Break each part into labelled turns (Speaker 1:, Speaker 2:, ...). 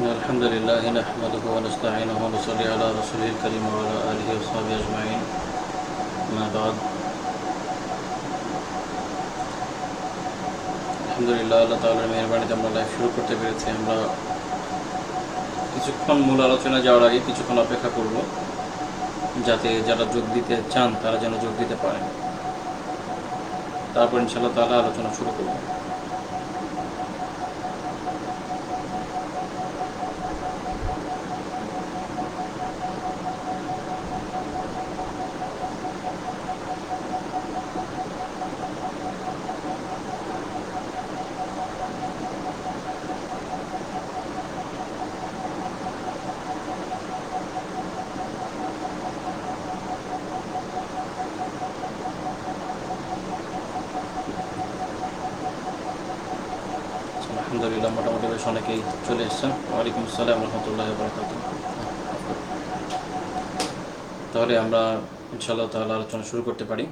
Speaker 1: الحمد لله نحمده ونستعينه ونصلي على رسوله الكريم وعلى آله وصحبه أجمعين ما بعد আলহামদুলিল্লাহ আল্লাহ তাআলার মেহেরবানিতে আমরা লাইভ শুরু করতে পেরেছি। আমরা কিছুক্ষণ মূল আলোচনা যাওয়ার আগে কিছুক্ষণ অপেক্ষা করব, যাতে যারা যোগ দিতে চান তারা যেন যোগ দিতে পারেন। তারপর ইনশাআল্লাহ তাআলা আলোচনা শুরু করব। আলহামদুলিল্লাহ মোটামুটি বেশ অনেকেই চলে এসেছেন। ওয়ালাইকুম আসসালাম রহমতুল্লাহি ওয়া বারাকাতুহু। তাহলে আমরা ইনশাআল্লাহ তাআলা আলোচনা শুরু করতে পারি।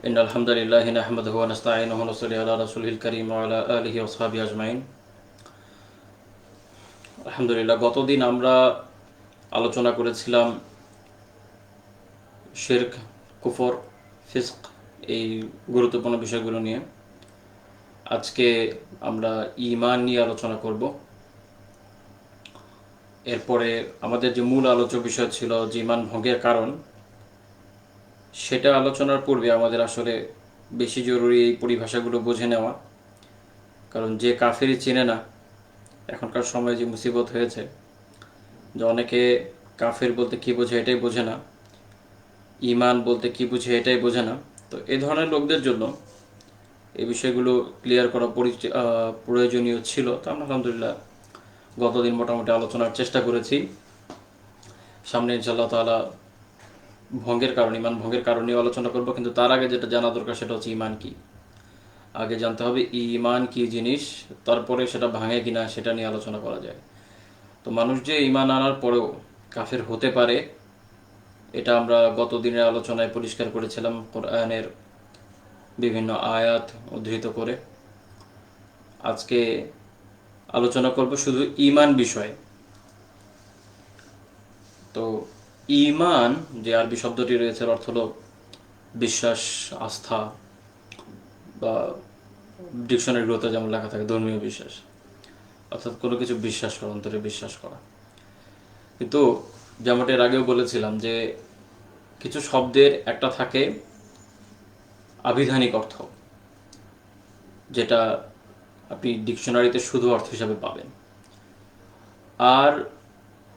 Speaker 1: ইন্নাল হামদালিল্লাহি নাহমাদুহু ওয়া নাস্তাঈনুহু ওয়া নুসাল্লি আলা রাসূলিল কারীম ওয়া আলা আলিহি ওয়া সাহবিহি আজমাইন। আলহামদুলিল্লাহ, গতদিন আমরা আলোচনা করেছিলাম শিরক, কুফর, ফিসক, এই গুরুত্বপূর্ণ বিষয়গুলো নিয়ে। আজকে আমরা ঈমান নিয়ে আলোচনা করব। এরপরে আমাদের যে মূল আলোচ্য বিষয় ছিল যে ঈমান ভঙ্গের কারণ, সেটা আলোচনার পূর্বে আমাদের আসলে বেশি জরুরি এই পরিভাষাগুলো বুঝে নেওয়া। কারণ যে কাফেরই চেনে না, এখনকার সময়ে যে মুসিবত হয়েছে যে অনেকে কাফের বলতে কী বোঝে এটাই বোঝে না, ঈমান বলতে কী বুঝে এটাই বোঝে না। তো এই ধরনের লোকদের জন্য এই বিষয়গুলো ক্লিয়ার করা প্রয়োজনীয় ছিল। তো আমরা আলহামদুলিল্লাহ গতদিন মোটামুটি আলোচনার চেষ্টা করেছি। সামনে ইনশাআল্লাহ তাআলা ভঙ্গের কারণ, ঈমান ভঙ্গের কারণ নিয়ে আলোচনা করব। কিন্তু তার আগে যেটা জানা দরকার সেটা হচ্ছে ঈমান কি। আগে জানতে হবে ঈমান কি জিনিস, তারপরে সেটা ভাঙে কিনা সেটা নিয়ে আলোচনা করা যায়। তো মানুষ যে ঈমান আনার পরেও কাফের হতে পারে, এটা আমরা গত দিনের আলোচনায় পরিষ্কার করেছিলাম কোরআনের বিভিন্ন আয়াত উদ্ধৃত করে। আজকে আলোচনা করব শুধু ঈমান বিষয়ে। তো ঈমান যে আরবি শব্দটি রয়েছে, অর্থ হলো বিশ্বাস, আস্থা, বা ডিকশনারিগুলোতে যেমন লেখা থাকে ধর্মীয় বিশ্বাস, অর্থাৎ কোনো কিছু বিশ্বাস করা, অন্তরে বিশ্বাস করা। কিন্তু যেমনটা এর আগেও বলেছিলাম যে কিছু শব্দের একটা থাকে আবিধানিক অর্থ, যেটা আপনি ডিকশনারিতে শুধু অর্থ হিসাবে পাবেন, আর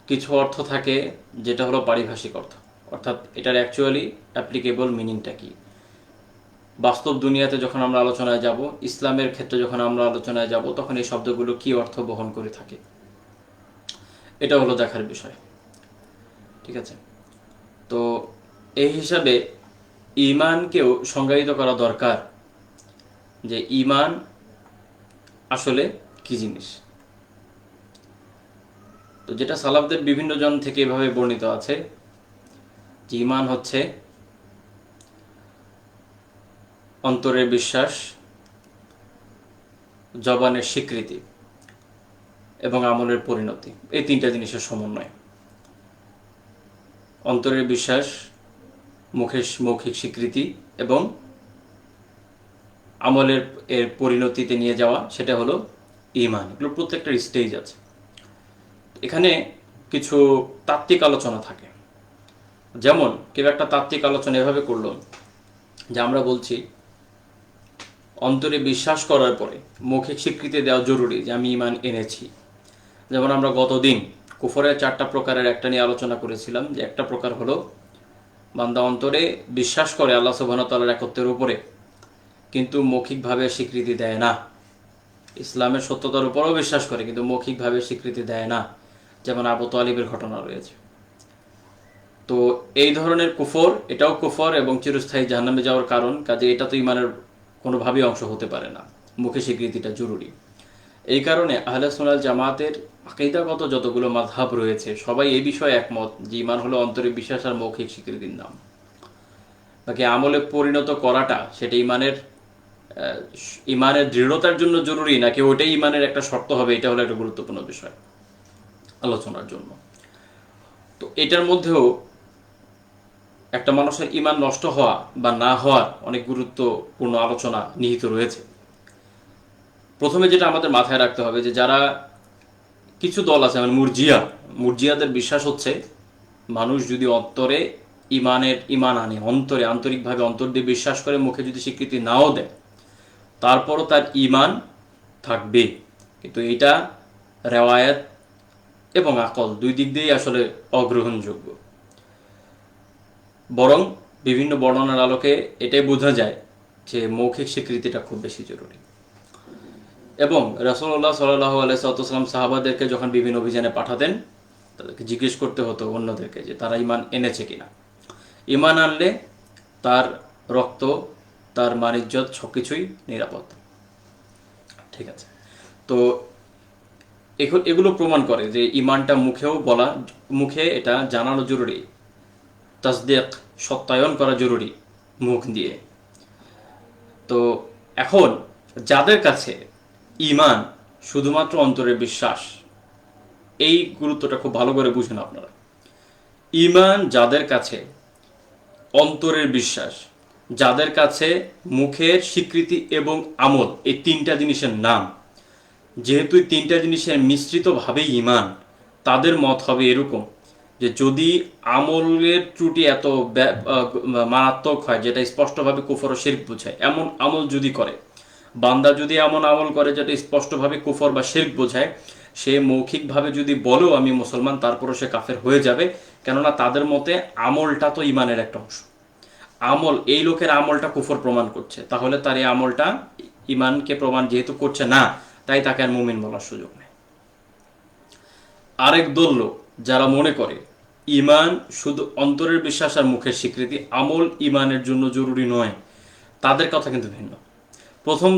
Speaker 1: কিছু অর্থ থাকে যেটা হলো পারিভাষিক অর্থ, অর্থাৎ এটার অ্যাকচুয়ালি অ্যাপ্লিকেবল মিনিংটা কি। বাস্তব দুনিয়াতে যখন আমরা আলোচনায় যাব, ইসলামের ক্ষেত্রে যখন আমরা আলোচনায় যাব, তখন এই শব্দগুলো কি অর্থ বহন করে থাকে, এটা হলো দেখার বিষয়। ঠিক আছে? তো এই হিসাবে ঈমানকেও সংজ্ঞায়িত করা দরকার যে ঈমান আসলে কি জিনিস। তো যেটা সালাফদের বিভিন্ন জন থেকে এভাবে বর্ণিত আছে যে ঈমান হচ্ছে অন্তরের বিশ্বাস, জবানের স্বীকৃতি এবং আমলের পরিণতি, এই তিনটা জিনিসের সমন্বয়। অন্তরের বিশ্বাস, মৌখিক স্বীকৃতি এবং আমলের এর পরিণতিতে নিয়ে যাওয়া, সেটা হলো ঈমান। এগুলো প্রত্যেকটার স্টেজ আছে। এখানে কিছু তাত্ত্বিক আলোচনা থাকে। যেমন কেউ একটা তাত্ত্বিক আলোচনা এভাবে করলো যে আমরা বলছি অন্তরে বিশ্বাস করার পরে মৌখিক স্বীকৃতি দেওয়া জরুরি যে আমি ঈমান এনেছি। যেমন আমরা গতদিন কুফরের 4টা প্রকারের একটা নিয়ে আলোচনা করেছিলাম, যে একটা প্রকার হলো বান্দা অন্তরে বিশ্বাস করে আল্লাহ সুবহানাহু ওয়া তাআলার একত্বের উপরে, কিন্তু মৌখিকভাবে স্বীকৃতি দেয় না। ইসলামের সত্যতার উপরও বিশ্বাস করে কিন্তু মৌখিকভাবে স্বীকৃতি দেয় না, যেমন আবু তালিবের ঘটনা রয়েছে। তো এই ধরনের কুফর, এটাও কুফর এবং চিরস্থায়ী জাহান্নামে যাওয়ার কারণ। কাজে এটা তো ঈমানের কোনোভাবেই অংশ হতে পারে না, মুখে স্বীকৃতিটা জরুরি। এই কারণে আহলে সুন্নাত জামাতের আকীদাগত যতগুলো মাযহাব রয়েছে, সবাই এই বিষয়ে একমত যে ঈমান হলো অন্তরে বিশ্বাস আর মৌখিক স্বীকৃতির নাম। বাকি আমলে পরিণত করাটা সেটা ঈমানের ইমানের দৃঢ়তার জন্য জরুরি নাকি ওইটাই ইমানের একটা শর্ত হবে, এটা হলো একটা গুরুত্বপূর্ণ বিষয় আলোচনার জন্য। তো এটার মধ্যেও একটা মানুষের ইমান নষ্ট হওয়া বা না হওয়ার অনেক গুরুত্বপূর্ণ আলোচনা নিহিত রয়েছে। প্রথমে যেটা আমাদের মাথায় রাখতে হবে যে যারা কিছু দল আছে মানে মুরজিয়াদের বিশ্বাস হচ্ছে মানুষ যদি অন্তরে ইমান আনে, অন্তরে আন্তরিকভাবে অন্তর দিয়ে বিশ্বাস করে, মুখে যদি স্বীকৃতি নাও দেয়, তারপরও তার ইমান থাকবে। কিন্তু এটা রেওয়ায়াত এবং আকল দুই দিক দিয়েই আসলে অগ্রহণযোগ্য। বরং বিভিন্ন বর্ণনার আলোকে এটাই বোঝা যায় যে মৌখিক স্বীকৃতিটা খুব বেশি জরুরি। এবং রাসূলুল্লাহ সাল্লাল্লাহু আলাইহি ওয়াসাল্লাম সাহাবাদেরকে যখন বিভিন্ন অভিযানে পাঠাতেন, তাদেরকে জিজ্ঞেস করতে হতো অন্যদেরকে যে তারা ইমান এনেছে কিনা। ইমান আনলে তার রক্ত, তার মান-ইজ্জত সবকিছুই নিরাপদ। ঠিক আছে, তো এগুলো প্রমাণ করে যে ইমানটা মুখে এটা জানানো জরুরি, তাসদীক সত্যায়ন করা জরুরি মুখ দিয়ে। তো এখন যাদের কাছে ইমান শুধুমাত্র অন্তরের বিশ্বাস, এই গুরুত্বটা খুব ভালো করে বুঝেন আপনারা। ইমান যাদের কাছে অন্তরের বিশ্বাস, যাদের কাছে মুখের স্বীকৃতি এবং আমল, এই তিনটা জিনিসের নাম, যেহেতু এই তিনটা জিনিসের মিশ্রিতভাবেই ইমান, তাদের মত হবে এরকম যে যদি আমলের ত্রুটি এত মারাত্মক হয় যেটা স্পষ্টভাবে কুফর ও শিরক বোঝায়, এমন আমল যদি করে, বান্দা যদি এমন আমল করে যেটা স্পষ্টভাবে কুফর বা শিরক বোঝায়, সে মৌখিকভাবে যদি বলেও আমি মুসলমান, তারপরও সে কাফের হয়ে যাবে। কেননা তাদের মতে আমলটা তো ইমানের একটা অংশ। এই লোকের আমলটা কুফর প্রমাণ করছে, তাহলে তার এই আমলটা ইমানকে প্রমাণ যেহেতু করছে না, তাই তাকে আর মুমিন বলার সুযোগ নেই। আরেক দল লোক যারা মনে করে ইমান শুধু অন্তরের বিশ্বাস আর মুখের স্বীকৃতি, আমল ইমানের জন্য জরুরি নয়, তাদের কথা কিন্তু ভিন্ন। প্রথম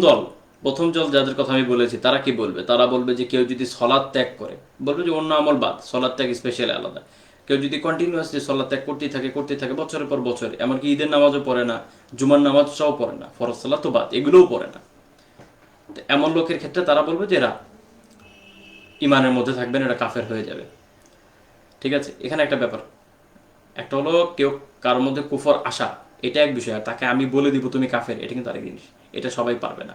Speaker 1: দল যাদের কথা আমি বলেছি, তারা কি বলবে? তারা বলবে যে কেউ যদি সলাৎ ত্যাগ করে, বলবে যে অন্য আমল বাদ, সলাৎ ত্যাগ স্পেশালি আলাদা। কেউ যদি কন্টিনিউয়াসলি সলাৎ ত্যাগ করতেই থাকে বছরের পর বছর, এমনকি ঈদের নামাজও পড়ে না, জুমার নামাজটাও পড়ে না, ফরজ সালাত তো বাদ, এগুলোও পড়ে না, এমন লোকের ক্ষেত্রে তারা বলবে যে এরা ইমানের মধ্যে থাকবেন, এটা কাফের হয়ে যাবে। ঠিক আছে, এখানে একটা ব্যাপার, একটা হলো কেউ কারোর মধ্যে কুফর আসা, এটা এক বিষয়, আর তাকে আমি বলে দিব তুমি কাফের, এটা কিন্তু আরেক জিনিস। এটা সবাই পারবে না,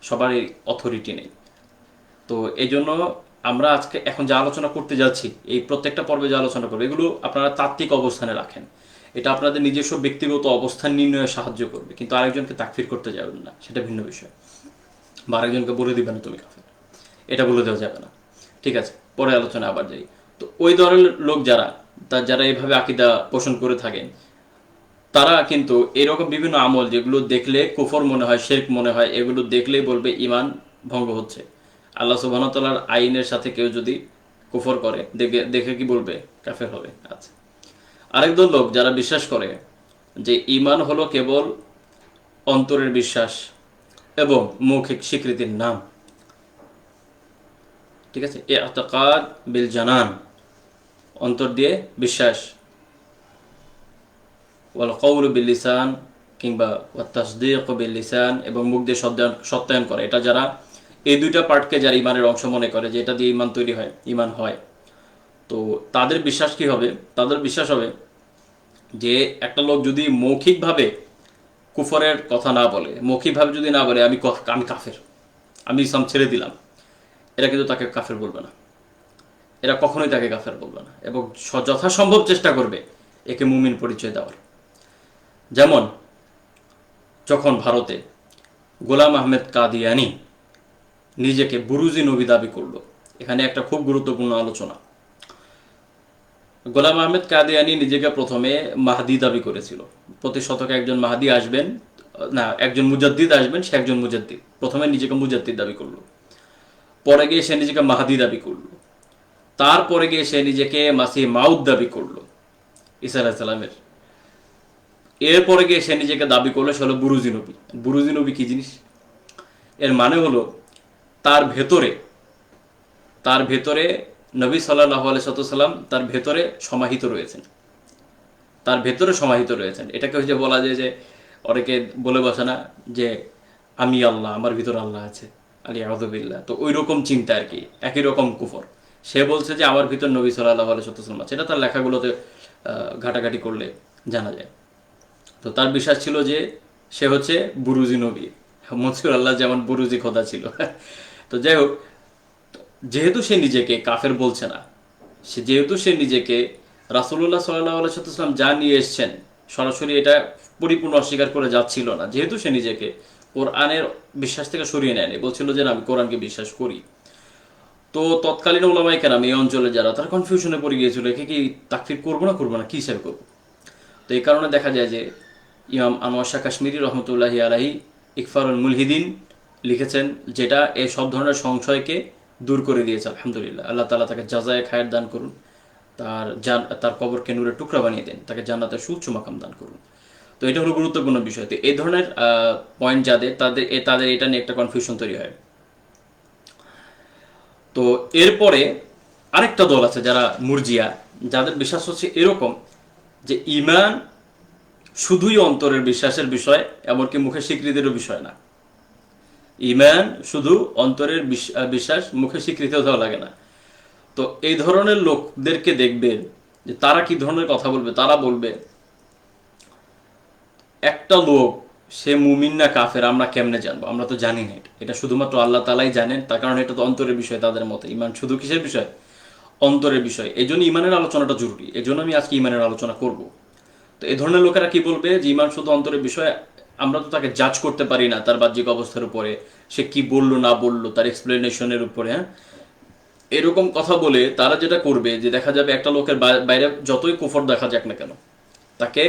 Speaker 1: সবার অথরিটি নেই। তো এই জন্য আমরা আজকে এখন যে আলোচনা করতে যাচ্ছি, এই প্রত্যেকটা পর্বে যে আলোচনা করবো, এগুলো আপনারা তাত্ত্বিক অবস্থানে রাখেন। এটা আপনাদের নিজস্ব ব্যক্তিগত অবস্থান নির্ণয়ে সাহায্য করবে, কিন্তু আরেকজনকে তাকফির করতে যাবেন না, সেটা ভিন্ন বিষয়। বা আরেকজনকে বলে দিবেন তুমি কাফের, এটা বলে দেওয়া যাবে না। ঠিক আছে, পরে আলোচনা আবার যাই। তো ওই ধরনের লোক যারা এইভাবে আকীদা পোষণ করে থাকেন, তারা কিন্তু এরকম বিভিন্ন আমল যেগুলো দেখলে কুফর মনে হয়, শিরক মনে হয়, এগুলো দেখলেই বলবে ইমান ভঙ্গ হচ্ছে। আল্লাহ সুবহানাহু ওয়া তাআলার আইনের সাথে কেউ যদি কুফর করে, দেখে কি বলবে? কাফের হবে। আচ্ছা, আরেক দল লোক যারা বিশ্বাস করে যে ইমান হলো কেবল অন্তরের বিশ্বাস এবং মৌখিক স্বীকৃতির নাম। ঠিক আছে, ইতিকাদ বিল জানান, অন্তর দিয়ে বিশ্বাস, ওয়াল কওলু বিল লিসান কিংবা ওয়াত তাসদীক বিল লিসান, এবং মুখ দিয়ে সত্যায়ন করে। এটা যারা এই দুইটা পার্টকে যারা ইমানের অংশ মনে করে, যে এটা দিয়ে ইমান তৈরি হয়, ইমান হয়, তো তাদের বিশ্বাস কি হবে? তাদের বিশ্বাস হবে যে একটা লোক যদি মৌখিকভাবে কুফরের কথা না বলে, মৌখিকভাবে যদি না বলে আমি কাফের, আমি ইসলাম ছেড়ে দিলাম, এরা কিন্তু তাকে কাফের বলবে না, এরা কখনোই তাকে কাফের বলবে না, এবং যথাসম্ভব চেষ্টা করবে একে মুমিন পরিচয় দেওয়ার। যেমন যখন ভারতে গোলাম আহমেদ কাদিয়ানি নিজেকে বুরুজি নবী দাবি করলো, এখানে একটা খুব গুরুত্বপূর্ণ আলোচনা। গোলাম আহমেদ কাদিয়ানি নিজেকে প্রথমে মাহদি দাবি করেছিল, প্রতি শতকে একজন মাহদি আসবেন, না একজন মুজাদ্দিদ আসবেন, সে একজন মুজাদ্দিদ। প্রথমে নিজেকে মুজাদ্দিদ দাবি করলো, পরে গিয়ে সে নিজেকে মাহদি দাবি করলো, তারপরে গিয়ে সে নিজেকে মাসিহ মাউদ দাবি করলো, ঈসা আলাইহিস সালামের। এরপরে গিয়ে সে নিজেকে দাবি করলো সে হলো বুরুজি নবী। বুরুজি নবী কি জিনিস? এর মানে হলো তার ভেতরে নবী সাল্লাল্লাহু আলাইহি ওয়াসাল্লাম তার ভেতরে সমাহিত রয়েছেন। এটাকে হচ্ছে বলা যায় যে অনেকে বলে বসে না যে আমি আল্লাহ, আমার ভিতর আল্লাহ আছে, আলী আউযুবিল্লাহ। তো ওই রকম চিন্তা আর কি, একই রকম কুফর। সে বলছে যে আমার ভিতর নবী সাল্লাল্লাহু আলাইহি ওয়াসাল্লাম আছে, এটা তার লেখাগুলোতে ঘাটাঘাটি করলে জানা যায়। তো তার বিশ্বাস ছিল যে সে হচ্ছে বুরুজি নবী, মনসুর আল্লাহ যেমন বুরুজি খোদা ছিল। তো যাই হোক, যেহেতু সে নিজেকে কাফের বলছে না, যেহেতু সে নিজেকে রাসূলুল্লাহ সাল্লাল্লাহু আলাইহি ওয়াসাল্লাম যা নিয়ে এসেছেন সরাসরি এটা পরিপূর্ণ অস্বীকার করে যাচ্ছিল না, যেহেতু সে নিজেকে কোরআনের বিশ্বাস থেকে সরিয়ে নেয়নি, বলছিল যে না আমি কোরআনকে বিশ্বাস করি। তো তৎকালীন ওলামায়ে কেরাম এই অঞ্চলে যারা, তারা কনফিউশনে পড়ে গিয়েছিল, একে কি তাকফির করবো না কি হিসাবে করবো। তো এই কারণে দেখা যায় যে ইমাম আনোয়ার শাহ কাশ্মীরি রহমতুল্লাহি আলাইহি ইকফারুল মুলহিদিন লিখেছেন, যেটা এই সব ধরনের সংশয়কে দূর করে দিয়েছে। আলহামদুলিল্লাহ, আল্লাহ তাআলা তাকে জাযায়ে খায়ের দান করুন, তার কবরকে নূরের টুকরা বানিয়ে দেন, তাকে জান্নাতের সুউচ্চ মাকাম দান করুন। তো এটা হলো গুরুত্বপূর্ণ বিষয়। তো এই ধরনের পয়েন্ট যাদের, তাদের এটা নিয়ে একটা কনফিউশন তৈরি হয়। তো এরপরে আরেকটা দল আছে যারা মুরজিয়া, যাদের বিশ্বাস হচ্ছে এরকম যে ঈমান শুধুই অন্তরের বিশ্বাসের বিষয়, এমনকি মুখে স্বীকৃতিরও বিষয় না। ঈমান শুধু অন্তরের বিশ্বাস, মুখে স্বীকৃতিও দেওয়া লাগে না। তো এই ধরনের লোকদেরকে দেখবেন যে তারা কি ধরনের কথা বলবে। তারা বলবে একটা লোক সে মুমিন না কাফের আমরা কেমনে জানবো, আমরা তো জানি না, এটা শুধুমাত্র আল্লাহ তাআলাই জানেন। তার কারণ এটা তো অন্তরের বিষয় তাদের মতে। ঈমান শুধু কিসের বিষয়? অন্তরের বিষয়। এই জন্য ঈমানের আলোচনাটা জরুরি, এই জন্য আমি আজকে ঈমানের আলোচনা করব। তো এই ধরনের লোকেরা কি বলবে যে ঈমান শুধু অন্তরের বিষয়, আমরা তো তাকে জাজ করতে পারি না তার বাহ্যিক অবস্থার উপরে, সে কি বললো না বললো তার এক্সপ্লেনেশনের উপরে। হ্যাঁ, এরকম কথা বলে তারা যেটা করবে যে দেখা যাবে একটা লোকের বাইরে যতই কুফর দেখা যাক না কেন, তাকে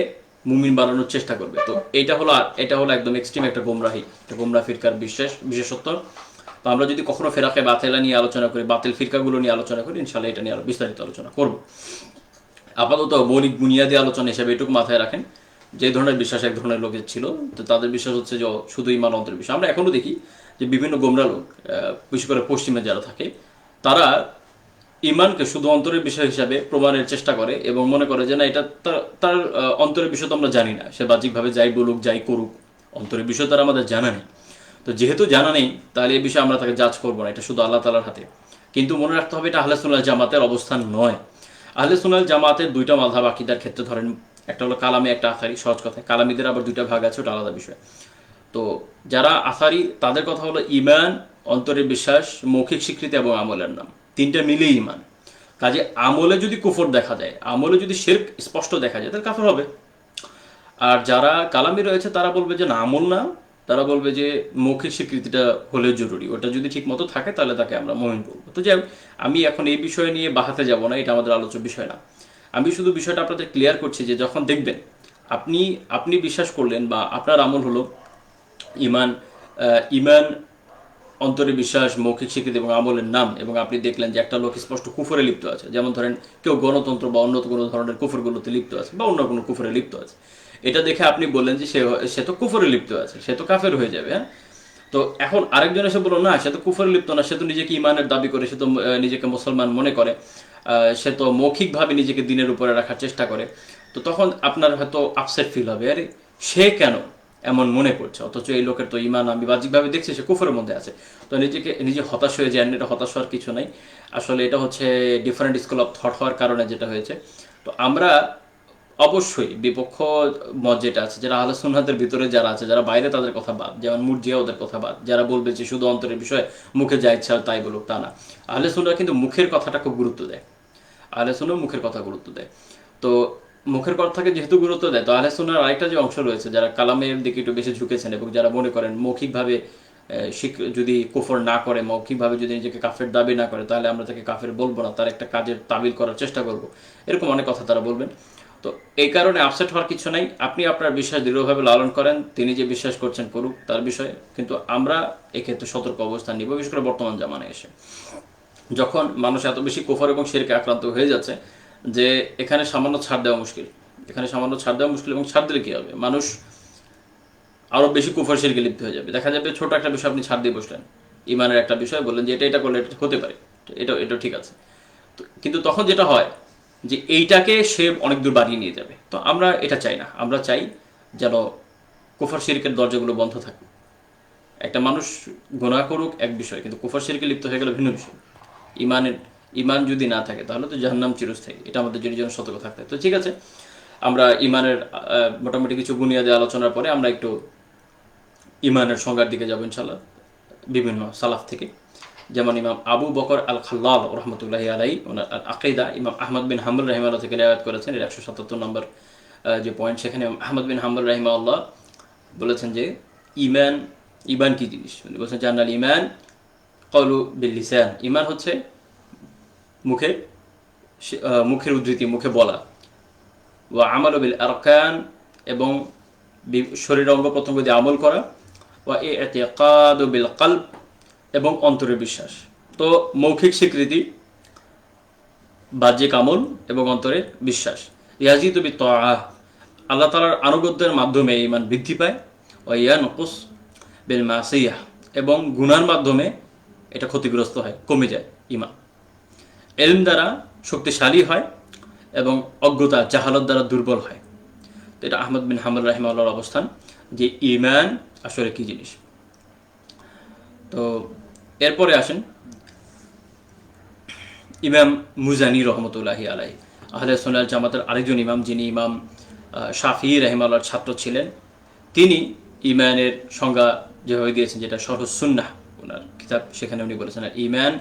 Speaker 1: মুমিন বানানোর চেষ্টা করবে। তো এটা হলো একদম এক্সট্রিম একটা গোমরাহি, একটা গোমরাহ ফিরকার বিশেষত্ব। তো আমরা যদি কখনো ফেরাকে বাতিলা নিয়ে আলোচনা করি, বাতিল ফিরকাগুলো নিয়ে আলোচনা করি, ইনশাল্লাহ এটা নিয়ে আরো বিস্তারিত আলোচনা করব। আপাতত মৌলিক বুনিয়াদী আলোচনা হিসেবে এটুকু মাথায় রাখেন, যে ধরনের বিশ্বাস এক ধরনের লোকের ছিল, তো তাদের বিশ্বাস হচ্ছে যে শুধু ঈমান অন্তরের বিষয়। আমরা এখনো দেখি যে বিভিন্ন গোমরা লোক, বিশেষ করে পশ্চিমে যারা থাকে, তারা ইমানকে শুধু অন্তরের বিষয় হিসাবে প্রমাণের চেষ্টা করে এবং মনে করে যে না এটা তার অন্তরের বিষয় তো আমরা জানি না, সে বাহ্যিকভাবে যাই বলুক যাই করুক, অন্তরের বিষয় তার আমাদের জানা নেই। তো যেহেতু জানা নেই, তাহলে এই বিষয়ে আমরা তাকে জাজ করবো না, এটা শুধু আল্লাহ তাআলার হাতে। কিন্তু মনে রাখতে হবে এটা আহলে সুন্নাত জামাতের অবস্থান নয়। আহলে সুন্নাত জামাতের দুইটা মাযহাব আকীদার ক্ষেত্রে ধরেন, একটা হলো কালামি, একটা আসারি। সহজ কথায় কালামিদের আবার দুইটা ভাগ আছে, ওটা আলাদা বিষয়। তো যারা আসারি, তাদের কথা হলো ঈমান অন্তরের বিশ্বাস, মৌখিক স্বীকৃতি এবং আমলের নাম, তিনটা মিলেই ঈমান। কাজে আমলে যদি কুফর দেখা যায়, আমলে যদি শিরক স্পষ্ট দেখা যায়, তাহলে কাফের হবে। আর যারা কালামি রয়েছে তারা বলবে যে না, আমল না, তারা বলবে যে মৌখিক স্বীকৃতিটা হলে জরুরি, ওটা যদি ঠিক মতো থাকে তাহলে তাকে আমরা মুমিন বলবো। তো যাই হোক, আমি এখন এই বিষয় নিয়ে বাহাতে যাব না, এটা আমাদের আলোচ্য বিষয় না। আমি শুধু বিষয়টা আপনাদের ক্লিয়ার করছি যে যখন দেখবেন আপনি আপনি বিশ্বাস করলেন বা আপনার আমল হলো ইমান, ইমান অন্তরে বিশ্বাস, মৌখিক স্বীকৃতি এবং আমলের নাম, এবং আপনি দেখলেন যে একটা লোক স্পষ্ট কুফরে লিপ্ত আছে, যেমন ধরেন কেউ গণতন্ত্র বা অন্য কোনো ধরনের কুফরগুলোতে লিপ্ত আছে বা অন্য কোনো কুফরে লিপ্ত আছে, এটা দেখে আপনি বললেন যে সে তো কুফরে লিপ্ত আছে, সে তো কাফের হয়ে যাবে। হ্যাঁ, তো এখন আরেকজন এসে বলল না, সে তো কুফরে লিপ্ত না, সে তো নিজেকে ইমানের দাবি করে, সে তো নিজেকে মুসলমান মনে করে, সে তো মৌখিকভাবে নিজেকে দিনের উপরে রাখার চেষ্টা করে। তো তখন আপনার হয়তো আপসেট ফিল হবে, আরে সে কেন এমন মনে করছে, অথচ এই লোকের তো ইমান আমি বাহ্যিকভাবে দেখছি সে কুফরের মধ্যে আছে। তো নিজে হতাশ হয়ে যায়, এটা হতাশ হওয়ার কিছু নাই। আসলে এটা হচ্ছে ডিফারেন্ট স্কুল অফ থট হওয়ার কারণে যেটা হয়েছে। তো আমরা অবশ্যই বিপক্ষ মত যেটা আছে, যারা আহলে সুন্নাতের ভিতরে যারা আছে, যারা বাইরে তাদের কথা বাদ, যেমন মুরজিয়া ওদের কথা বাদ, যারা বলবে যে শুধু অন্তরের বিষয়, মুখে যা ইচ্ছা তাই বলুক, তা না। আহলে সুন্নাত কিন্তু মুখের কথাটা খুব গুরুত্ব দেয়, আহলে সুন্নাত মুখের কথা গুরুত্ব দেয়। তো মুখের কথাকে যেহেতু গুরুত্ব দেয়, তো আহলে সুন্নাহর আরেকটা যে অংশ রয়েছে, যারা কালামের দিকে একটু বেশি ঝুঁকেছেন এবং যারা মনে করেন মৌখিকভাবে যদি কুফর না করে, মৌখিকভাবে যদি নিজেকে কাফের দাবি না করে, তাহলে আমরা তাকে কাফের বলবো না, তার একটা কাজের তাবিল করার চেষ্টা করব, এরকম অনেক কথা তারা বলবেন। তো এই কারণে আপসেট হওয়ার কিছু নাই, আপনি আপনার বিশ্বাস দৃঢ়ভাবে লালন করেন, তিনি যে বিশ্বাস করছেন করুক তার বিষয়ে। কিন্তু আমরা এক্ষেত্রে সতর্ক অবস্থান নিব, বিশেষ করে বর্তমান জামানায় এসে যখন মানুষ এত বেশি কুফর এবং শিরকে আক্রান্ত হয়ে যাচ্ছে যে এখানে সামান্য ছাড় দেওয়া মুশকিল, এখানে সামান্য ছাড় দেওয়া মুশকিল। এবং ছাড় দিলে কী হবে, মানুষ আরও বেশি কুফর শিরকে লিপ্ত হয়ে যাবে। দেখা যাবে ছোট একটা বিষয় আপনি ছাড় দিয়ে বসলেন, ইমানের একটা বিষয় বললেন যে এটা করলে এটা হতে পারে, এটা ঠিক আছে। কিন্তু তখন যেটা হয় যে এইটাকে সে অনেক দূর বাড়িয়ে নিয়ে যাবে। তো আমরা এটা চাই না, আমরা চাই যেন কুফর শিরকের দরজাগুলো বন্ধ থাকে। একটা মানুষ গুনাহ করুক এক বিষয়, কিন্তু কুফর শিরকে লিপ্ত হয়ে গেল ভিন্ন বিষয়। ইমানের ইমান যদি না থাকে তাহলে তো জাহান্নাম চিরস্থায়ী। এটা আমাদের জন্য সতর্ক থাকতে হয়। তো ঠিক আছে, আমরা ইমানের মোটামুটি কিছু বুনিয়াদী আলোচনার পরে আমরা একটু ইমানের সংজ্ঞার দিকে যাবো ইনশাল্লাহ, বিভিন্ন সালাফ থেকে। যেমন ইমাম আবু বকর আল খাল্লাল রহমতুল্লাহি আলাই ওনার আকিদা, ইমাম আহমদ বিন হাম্বল রাহিমাল্লাহ থেকে রিওয়ায়াত করেছেন, এর 177 নম্বর যে পয়েন্ট, সেখানে আহমদ বিন হাম্বল রাহিমাল্লাহ বলেছেন যে ইমান ইমান কি জিনিস। উনি বলছেন জান্নাল ইমান কওলু বিল লিসান, ইমান হচ্ছে মুখের মুখের উদ্ধৃতি, মুখে বলা। ওয়া আমালু বিল আরকান, এবং শরীর অঙ্গ প্রত্যঙ্গ দিয়ে আমল করা। ওয়া ইতিকাদু বিল কলব, এবং অন্তরের বিশ্বাস। তো মৌখিক স্বীকৃতি, বাহ্যিক আমল এবং অন্তরের বিশ্বাস। ইয়াজিদু বিত্তাআহ, আল্লাহ তাআলার আনুগত্যের মাধ্যমে ঈমান বৃদ্ধি পায়। ওয়া ইয়ানকুস বিল মাসিয়াহ, এবং গুনার মাধ্যমে এটা ক্ষতিগ্রস্ত হয়, কমে যায় ঈমান। ইলম দ্বারা শক্তিশালী হয় এবং অজ্ঞতা জাহালত দ্বারা দুর্বল হয়। তো এটা আহমদ বিন হাম্বল রাহিমাহুল্লাহর অবস্থান যে ঈমান আসলে কি জিনিস। তো এরপরে আসেন ইমাম মুজানি রহমতুল্লাহি আলাইহি, আহলে সুন্নাত জামাতের আরেকজন ইমাম, যিনি ইমাম শাফিঈ রাহিমাহুল্লাহর ছাত্র ছিলেন। তিনি ইমানের সংজ্ঞা যেভাবে দিয়েছেন, যেটা শরহ সুন্নাহ ওনার কিতাব, সেখানে উনি বলেছেন ঈমান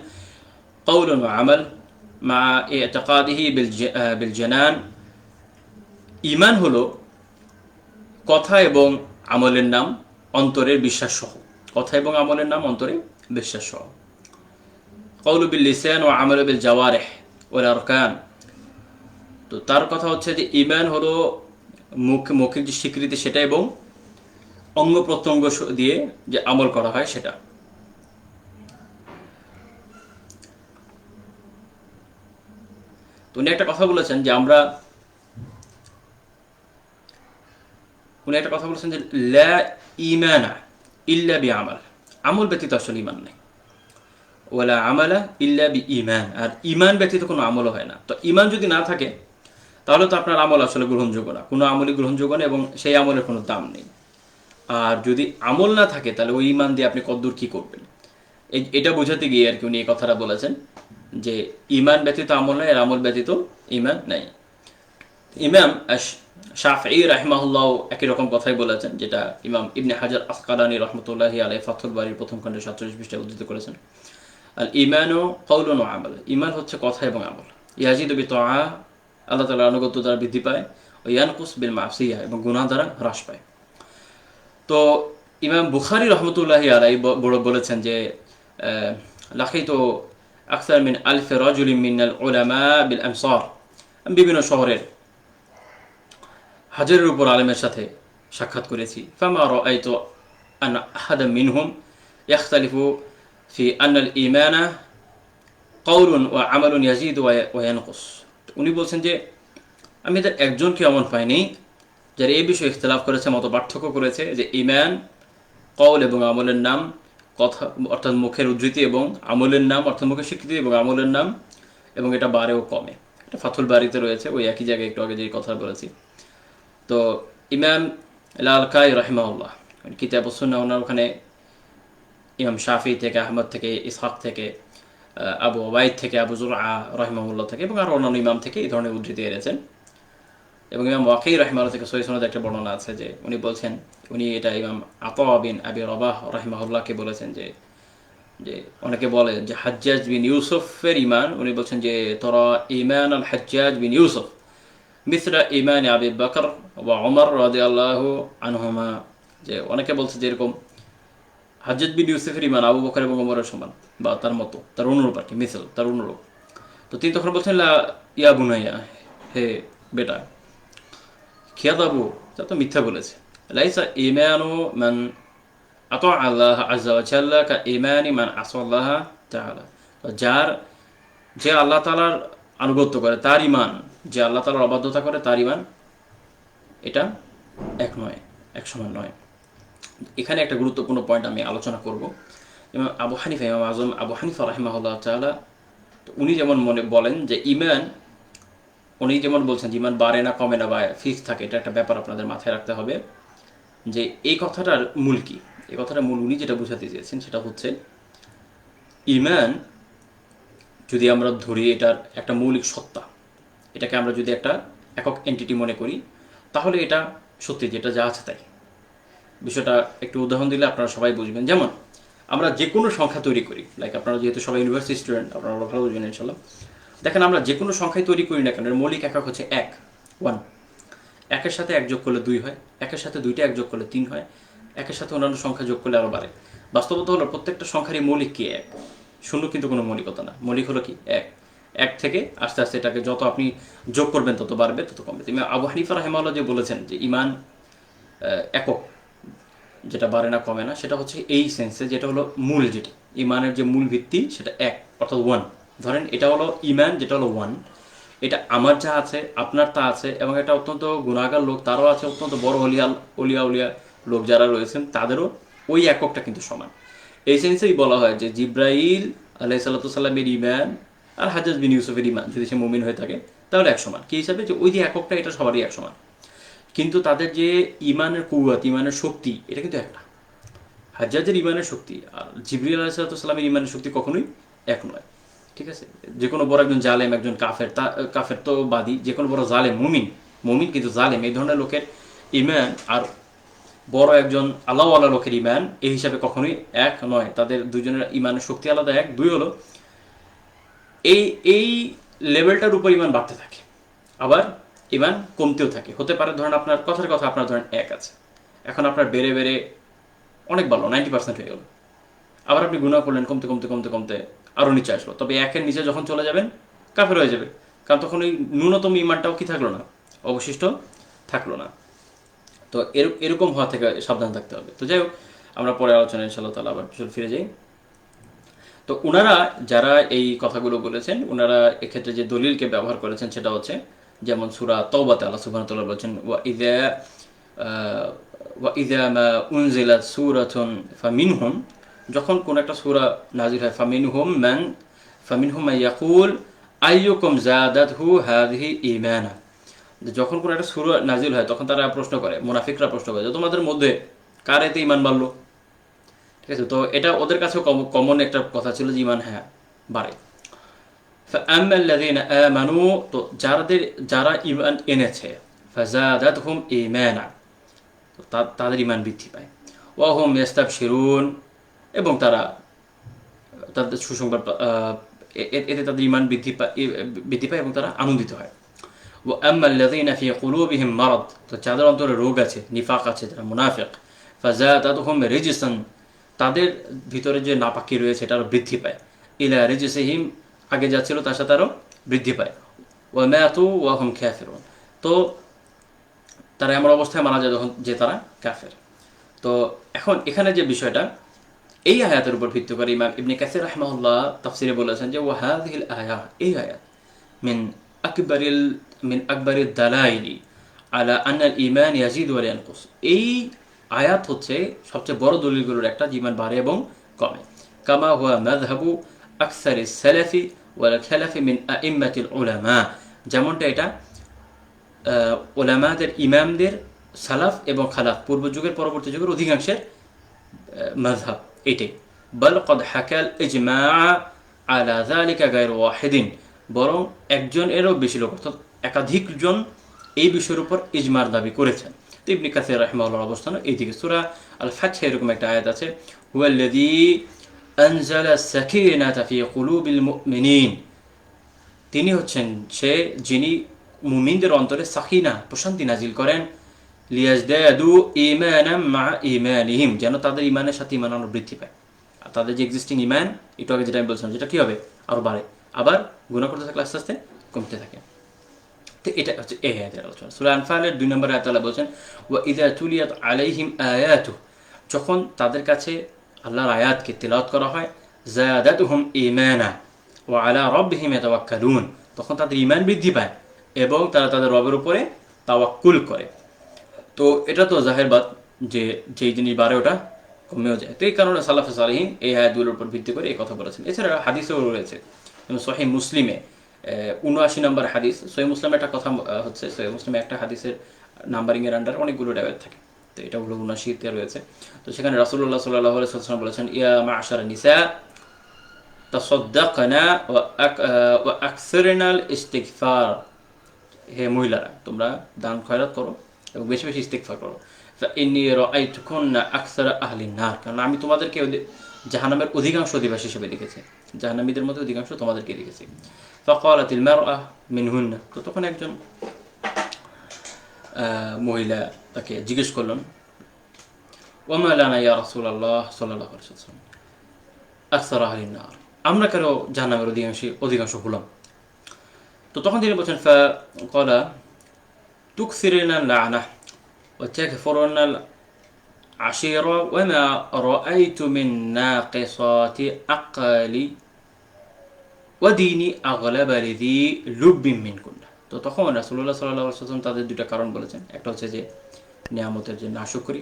Speaker 1: কওলুন ওয়া আমাল মা ইতিকাদিহি বিল জানান। ঈমান হলো কথা এবং আমলের নাম, অন্তরের বিশ্বাস সহ। কথা এবং আমলের নাম, অন্তরে বিশ্বাস সহ। কওলু বিল লিসান ওয়া আমালু বিল জাওয়ারিহ ওয়াল আরকান। তো তার কথা হচ্ছে যে ঈমান হলো মৌখিক যে স্বীকৃতি সেটা, এবং অঙ্গ প্রত্যঙ্গ দিয়ে যে আমল করা হয় সেটা। তো উনি একটা কথা বলেছেন যে লা ঈমানা ইল্লা বিআমাল, আমল ব্যতীত আসলে ঈমান নেই। ওয়ালা আমালা ইল্লা বিঈমান, আর ঈমান ব্যতীত কোনো আমলও হয় না। তো ঈমান যদি না থাকে তাহলে তো আপনার আমল আসলে গ্রহণযোগ্য না, কোনো আমলই গ্রহণযোগ্য না, এবং সেই আমলের কোনো দাম নেই। আর যদি আমল না থাকে তাহলে ওই ঈমান দিয়ে আপনি কতদূর কী করবেন, এটা বোঝাতে গিয়ে আর কি উনি এই কথাটা বলেছেন যে ঈমান ব্যতীত আমল নাই, আর আমল ব্যতীত ঈমান নাই। ইমাম শাফঈ রাহিমাহুল্লাহ একই রকম কথাই বলেছেন, যেটা ইমাম ইবনে হাজার আসকালানী রহমতুল্লাহি আলাইহি ফাথুল বারীর প্রথম খণ্ডে 47 পৃষ্ঠায় উদ্ধৃত করেছেন। আল ঈমানু কওলুন ওয়া আমাল, ঈমান হচ্ছে কথা এবং আমল। ইয়াজিদু বিত্তাআহ, আল্লাহ তাআলার আনুগত্য দ্বারা বৃদ্ধি পায়। ও ইয়ানকুস বিল মাসিয়াহ, এবং গুনাহ দ্বারা হ্রাস পায়। তো ইমাম বুখারী রহমতুল্লাহি আলাইহি বলেছেন যে লাকিতু আকসার মিন আলফ রাজুলিন মিনাল উলামা বিল আমসার, বিভিন্ন শহরের হাজারের উপর আলেমের সাথে সাক্ষাৎ করেছি। ফামা রাআইতু আন আহাদা মিনহুম ইয়াখতালিফু ফি আন্নাল ঈমানা কওলুন ওয়া আমালুন ইয়াজিদু ওয়া ইয়ানকুস। উনি বলছেন যে আমি এদের একজনকে এমন পাইনি যারা এই বিষয়ে ইখতিলাফ করেছে, মত পার্থক্য করেছে যে ঈমান কওল এবং আমলের নাম, কথা অর্থাৎ মুখের উদ্ধৃতি, এবং আমলের নাম অর্থাৎ মুখের স্বীকৃতি এবং আমলের নাম, এবং এটা বাড়েও কমে। এটা ফাথুল বারীতে রয়েছে, ওই একই জায়গায় একটু আগে যে কথা বলেছি। তো ইমাম লালকাই রাহিমাহুল্লাহ কিতাব সুন্নাহ, ওনার ওখানে ইমাম শাফি থেকে, আহমদ থেকে, ইসহাক থেকে, আবু ওবাইদ থেকে, আবু যুরআ রাহিমাহুল্লাহ থেকে, এবং আরও অন্যান্য ইমাম থেকে এই ধরনের উদ্ধৃতি এনেছেন। এবং ইমাম ওয়াকিই রাহিমাহুল্লাহ থেকে সহিহ সনদে একটা বর্ণনা আছে যে উনি বলছেন, উনি এটা ইমাম আতা বিন আবি রবাহ রাহিমাহুল্লাহকে বলেছেন যে যে অনেকে বলে যে হাজ্জাজ বিন ইউসুফের ঈমান, উনি বলছেন যে তরা ঈমান আল হাজ্জাজ বিন ইউসুফ মিসরা ঈমান আবি বকর ওয়া ওমর রাদিয়াল্লাহু আনহুমা। যে অনেকে বলছে যে এরকম হাজ্জাজ বিন ইউসুফের ঈমান আবু বকর এবং ওমরের সমান, বা তার মতো, তার অনুরূপ আর কি, মিসল, তার অনুরূপ। তো তিনি তখন বলছেন লা ইয়া বুনাইয়া, হে বেটা, খিয়াতাবু, তা তো মিথ্যা বলেছে। লাইসা ঈমানু মান আতা আল্লাহ আযজা ওয়া জাল্লা কা ঈমানি মান আসাল্লাহ তাআলা। যে আল্লাহ তাআলার আনুগত্য করে তার ঈমান, যে আল্লাহ তাআলার অবাধ্যতা করে তার ঈমান, এটা এক নয়, এক সমান নয়। এখানে একটা গুরুত্বপূর্ণ পয়েন্ট আমি আলোচনা করব। ইমাম আজম আবু হানিফা রাহিমাহুল্লাহ তাআলা, উনি যেমন বলেন যে ঈমান, উনি যেমন বলছেন যে ঈমান বাড়ে না, কমে না, বা ফিক্স থাকে, এটা একটা ব্যাপার আপনাদের মাথায় রাখতে হবে যে এই কথাটার মূল কি। এই কথাটা মূল উনি যেটা বোঝাতে চেয়েছেন সেটা হচ্ছে ঈমান যদি আমরা ধরি এটার একটা মৌলিক সত্তা, এটাকে আমরা যদি একটা একক এন্টিটি মনে করি, তাহলে এটা সত্যি যেটা যা আছে তাই। বিষয়টা একটু উদাহরণ দিলে আপনারা সবাই বুঝবেন। যেমন আমরা যে কোনো সংখ্যা তৈরি করি, লাইক আপনারা যেহেতু সবাই ইউনিভার্সিটি স্টুডেন্ট, আপনারা ভালো বুঝবেন ইনশাল্লাহ। দেখেন আমরা যে কোনো সংখ্যায় তৈরি করি না কেন, এর মৌলিক একক হচ্ছে এক, ওয়ান। একের সাথে এক যোগ করলে 2 হয়, একের সাথে দুইটা এক যোগ করলে 3 হয়, একের সাথে অন্যান্য সংখ্যা যোগ করলে আরও বাড়ে। বাস্তবতা হলো প্রত্যেকটা সংখ্যারই মৌলিক কি এক, শূন্য কিন্তু কোনো মৌলিকতা না। মৌলিক হলো কি এক। এক থেকে আস্তে আস্তে এটাকে যত আপনি যোগ করবেন তত বাড়বে, তত কমবে। তুমি আবু হানিফা রাহিমাহুল্লাহ যে বলেছেন যে ঈমান একক, যেটা বাড়ে না কমে না, সেটা হচ্ছে এই সেন্সে, যেটা হলো মূল, যেটা ঈমানের যে মূল ভিত্তি সেটা এক, অর্থাৎ ওয়ান। ধরেন এটা হলো ঈমান, যেটা হলো ওয়ান, এটা আমার যা আছে আপনার তা আছে, এবং এটা অত্যন্ত গুণাগার লোক তারও আছে, অত্যন্ত বড় অলিয়া উলিয়া লোক যারা রয়েছেন তাদেরও ওই এককটা কিন্তু সমান। এই সেন্সেই বলা হয় যে জিব্রাইল আলাইহিসসালামের ঈমান আর হাজ্জাজ বিন ইউসুফের ঈমান যদি সে মুমিন হয়ে থাকে তাহলে এক সমান। কি হিসাবে? যে ওই যে এককটা এটা সবারই এক সমান, কিন্তু তাদের যে ঈমানের কুওয়াত, ঈমানের শক্তি, এটা কিন্তু একটা। হাজ্জাজের ঈমানের শক্তি আর জিবরিল আলাইহিসসালামের ঈমানের শক্তি কখনোই এক নয়। ঠিক আছে? যে কোনো বড় একজন জালেম, একজন কাফের, কাফের তো বাদী, যে কোনো বড় জালেম, মুমিন কিন্তু জালেম, এই ধরনের লোকের ঈমান আর বড় একজন আল্লাহওয়ালা লোকের ঈমান এই হিসাবে কখনোই এক নয়। তাদের দুজনের ঈমানের শক্তি আলাদা। এক, দুই হলো এই এই লেভেলটার উপর ঈমান বাড়তে থাকে, আবার ঈমান কমতেও থাকে। হতে পারে ধরেন আপনার কথার কথা আপনার ধরেন এক আছে, এখন আপনার বেড়ে বেড়ে অনেক ভালো 90% হয়ে গেল, আবার আপনি গুনাহ করলেন, কমতে কমতে কমতে কমতে আরও নিচে আসলো। তবে একের নিচে যখন চলে যাবেন কাফের হয়ে যাবে, কারণ তখন ওই ন্যূনতম ঈমানটাও কি থাকলো না, অবশিষ্ট থাকলো না। তো এরকম হওয়া থেকে সাবধান থাকতে হবে। তো যাই হোক, আমরা পরে আলোচনা ইনশাআল্লাহ তাআলা আবার ফিরে যাই। তো ওনারা যারা এই কথাগুলো বলেছেন, ওনারা এক্ষেত্রে যে দলিলকে ব্যবহার করেছেন সেটা হচ্ছে, যেমন সূরা তাওবাতে আল্লাহ সুবহানাহু ওয়া তাআলা বলেছেন ওয়া ইযা মা উনজিলাত সূরাতুন ফামিনহুম, যখন কোন একটা সূরা নাযিল হয়, ফামিনহুম মান ইয়াকুল আইয়ুকুম যাদাতহু হাযিহি ঈমানা, যখন কোন একটা সূরা নাযিল হয় তখন তারা প্রশ্ন করে, মুনাফিকরা প্রশ্ন করে যে তোমাদের মধ্যে কার এতে ঈমান বাড়লো। ঠিক আছে? তো এটা ওদের কাছেও কমন একটা কথা ছিল যে ঈমান হ্যাঁ বাড়ে। فأما الذين آمنوا, তো যারা ঈমান এনেছে, فزادتهم ঈমানা, তাদের ঈমান বৃদ্ধি পায়। ওয়াহুম ইয়াস্তাবশিরুন, এবং তারা তাদের সুসংবাদ, এতে তাদের ঈমান বৃদ্ধি পায় এবং তারা আনন্দিত হয়। وأما الذين في قلوبهم مرض, তো যাদের অন্তরে রোগ আছে, নিফাক আছে, যারা মুনাফিক, فزادتهم رجسا, তাদের ভিতরে যে নাপাকি রয়েছে এটা আরও বৃদ্ধি পায়। ইলা রিজসিহিম, আগে যা ছিল তার সাথে আরও বৃদ্ধি পায়। ওয়া মাতু ওয়া হুম কাফিরুন, তো তারা এমন অবস্থায় মারা যায় যখন যে তারা কাফের। তো এখন এখানে যে বিষয়টা, এই আয়াতের উপর ভিত্তি করে ইমাম ইবনে কাসির রাহিমাহুল্লাহ তাফসিরে বলেছেন যে ওয়া হাযিহিল আয়া, এই আয়াত মিন আকবারিদ দালাইলি আলা আন্নাল ঈমান ইয়াজিদু ওয়া ইয়ানকুস, এই আয়াত হচ্ছে সবচেয়ে বড় দলিলগুলোর একটা, যে ঈমান বাড়ে এবং কমে। কামা হুয়া মাযহাবু আকসারিস সালাফি ওয়াল খালাফি মিন আইম্মাতিল উলামা, যেমনটা এটা উলামাদের, ইমামদের, সালাফ এবং খালাফ, পূর্ব যুগের পরবর্তী যুগের অধিকাংশের মাযহাব এটাই। বাল কদ হাকাল ইজমা আলা যালিকা গায়রু ওয়াহিদিন, বরং একজন এরও বেশি লোক, অর্থাৎ একাধিকজন এই বিষয়ের উপর ইজমার দাবি করেছেন। তো ইবনে কাসির রাহিমাহুল্লাহর অবস্থান এইদিকে। সূরা আল ফাতহে এরকম একটা আয়াত আছে, হুয়াল্লাযী আনজালা সাকিনাতা ফি কুলুবিল মুমিনিন, তিনি হচ্ছেন সে যিনি মুমিনদের অন্তরে সাকিনা, প্রশান্তি নাজিল করেন, লিয়াজদাদু ঈমানাম মা ঈমানিহিম, যেন তাদের ঈমানের সাথে ঈমান আরও বৃদ্ধি পায়। আর তাদের যে এক্সিস্টিং ঈমান, একটু আগে যেটা আমি বলছিলাম, যেটা কী হবে, আরও বাড়ে, আবার গুনাহ করতে থাকলে আস্তে আস্তে কমতে থাকে। তো এটা হচ্ছে এই আয়াতের আলোচনা। সূরা আনফালের 2 নম্বরে আয়াত আল্লাহ বলছেন ওয়া ইযা তুলিয়াত আলাইহিম আয়াতু, যখন তাদের কাছে আল্লাহর আয়াতকে তিলাওয়াত করা হয়, যাদাতুহুম ঈমানা ওয়া আলা রাব্বিহিম ইয়াতাওয়াক্কালুন, তখন তাদের ঈমান বৃদ্ধি পায় এবং তারা তাদের রবের উপরে তাওয়াক্কুল করে। তো এটা তো জাহেরবাদ যে যেই জিনিস বাড়ে ওটা কমেও যায়। তো এই কারণে সালাফে সালেহিন এই আয়াতগুলোর উপর ভিত্তি করে এই কথা বলেছেন। এছাড়া হাদিসেও রয়েছে, যেমন সহিহ মুসলিমে 79 নম্বর হাদিস। সহিহ মুসলিমে একটা কথা হচ্ছে, সহিহ মুসলিমে একটা হাদিসের নাম্বারিংয়ের আন্ডার অনেকগুলো রেওয়ায়েত থাকে। তো এটা হলো 79-তে রয়েছে। তো সেখানে রাসূলুল্লাহ সাল্লাল্লাহু আলাইহি ওয়াসাল্লাম বলেছেন, ইয়া মা'শারান নিসা তাসাদ্দাকনা ওয়া আকসিরনাল ইস্তিগফার, হে মহিলারা তোমরা দান খয়রাত করো এবং বেশি বেশি ইস্তিগফার করো। ফাইন্নী রাআইতুকুন্না আকসারা আহলিন নার, কারণ আমি তোমাদেরকে জাহান্নামের অধিকাংশ অধিবাসী হিসেবে দেখেছি, জাহান্নামীদের মধ্যে অধিকাংশ তোমাদেরকে দেখেছি। ফাকালাতিল মারআ মিনহুন্না, তো তখন একজন মহিলা তাকে জিজ্ঞেস করলেন, ওমা লানা ইয়া রাসূলুল্লাহ সাল্লাল্লাহু আলাইহি ওয়াসাল্লাম আকসারা আহলিন নার, আমরা কেন জাহান্নামের অধিকাংশ হলাম? তো তখন তিনি বলছেন, ফাকালা তুকসিরুনা লা'নাহ ওয়া তাকফুরুনা আশিরা ওয়া মা রাআইতু মিন নাকিসাতি আক্লি ওয়া দীনি আগলাবা লিযি লুব্বিন মিনকুন্না। তো তখন রাসূলুল্লাহ সাল্লাল্লাহু আলাইহি ওয়াসাল্লাম তাদের দুইটা কারণ বলেছেন, একটা হচ্ছে যে নিয়ামতের যে নাশকরি,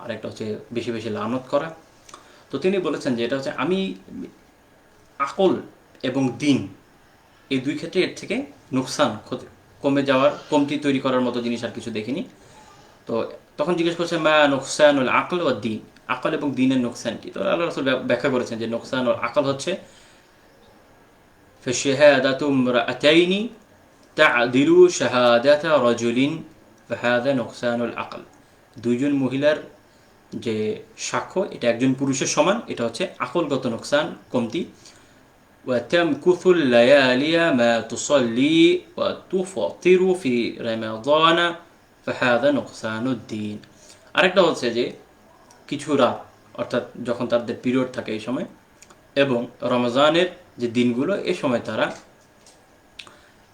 Speaker 1: আর একটা হচ্ছে বেশি বেশি লানত করা। তো তিনি বলেছেন যে এটা হচ্ছে আমি আকল এবং দিন এই দুই ক্ষেত্রে এর থেকে নুকসান কমে যাওয়ার, কমতি তৈরি করার মতো জিনিস আর কিছু দেখিনি। তো তখন জিজ্ঞেস করছে, মা নোকসানুল আকল ও দিন, আকল এবং দিনের নোকসান কি? তো আল্লাহ রাসূল ব্যাখ্যা করেছেন যে নোকসানুল আকল হচ্ছে ফাশহাদাতু ইমরাআতাইনি তা'দিলু শাহাদাতা রাজুলিন ফাহাদা নোকসানুল আকল, দুইজন মহিলার যে সাক্ষ্য এটা একজন পুরুষের সমান, এটা হচ্ছে আকলগত নোকসান, কমতি। وتمكث الليالي ما تصلي وتفطر في رمضان فهذا نقصان الدين। আরেকটা হচ্ছে যে কিছু রাত, অর্থাৎ যখন তাদের পিরিয়ড থাকে এই সময়, এবং রমজানের যে দিনগুলো এই সময় তারা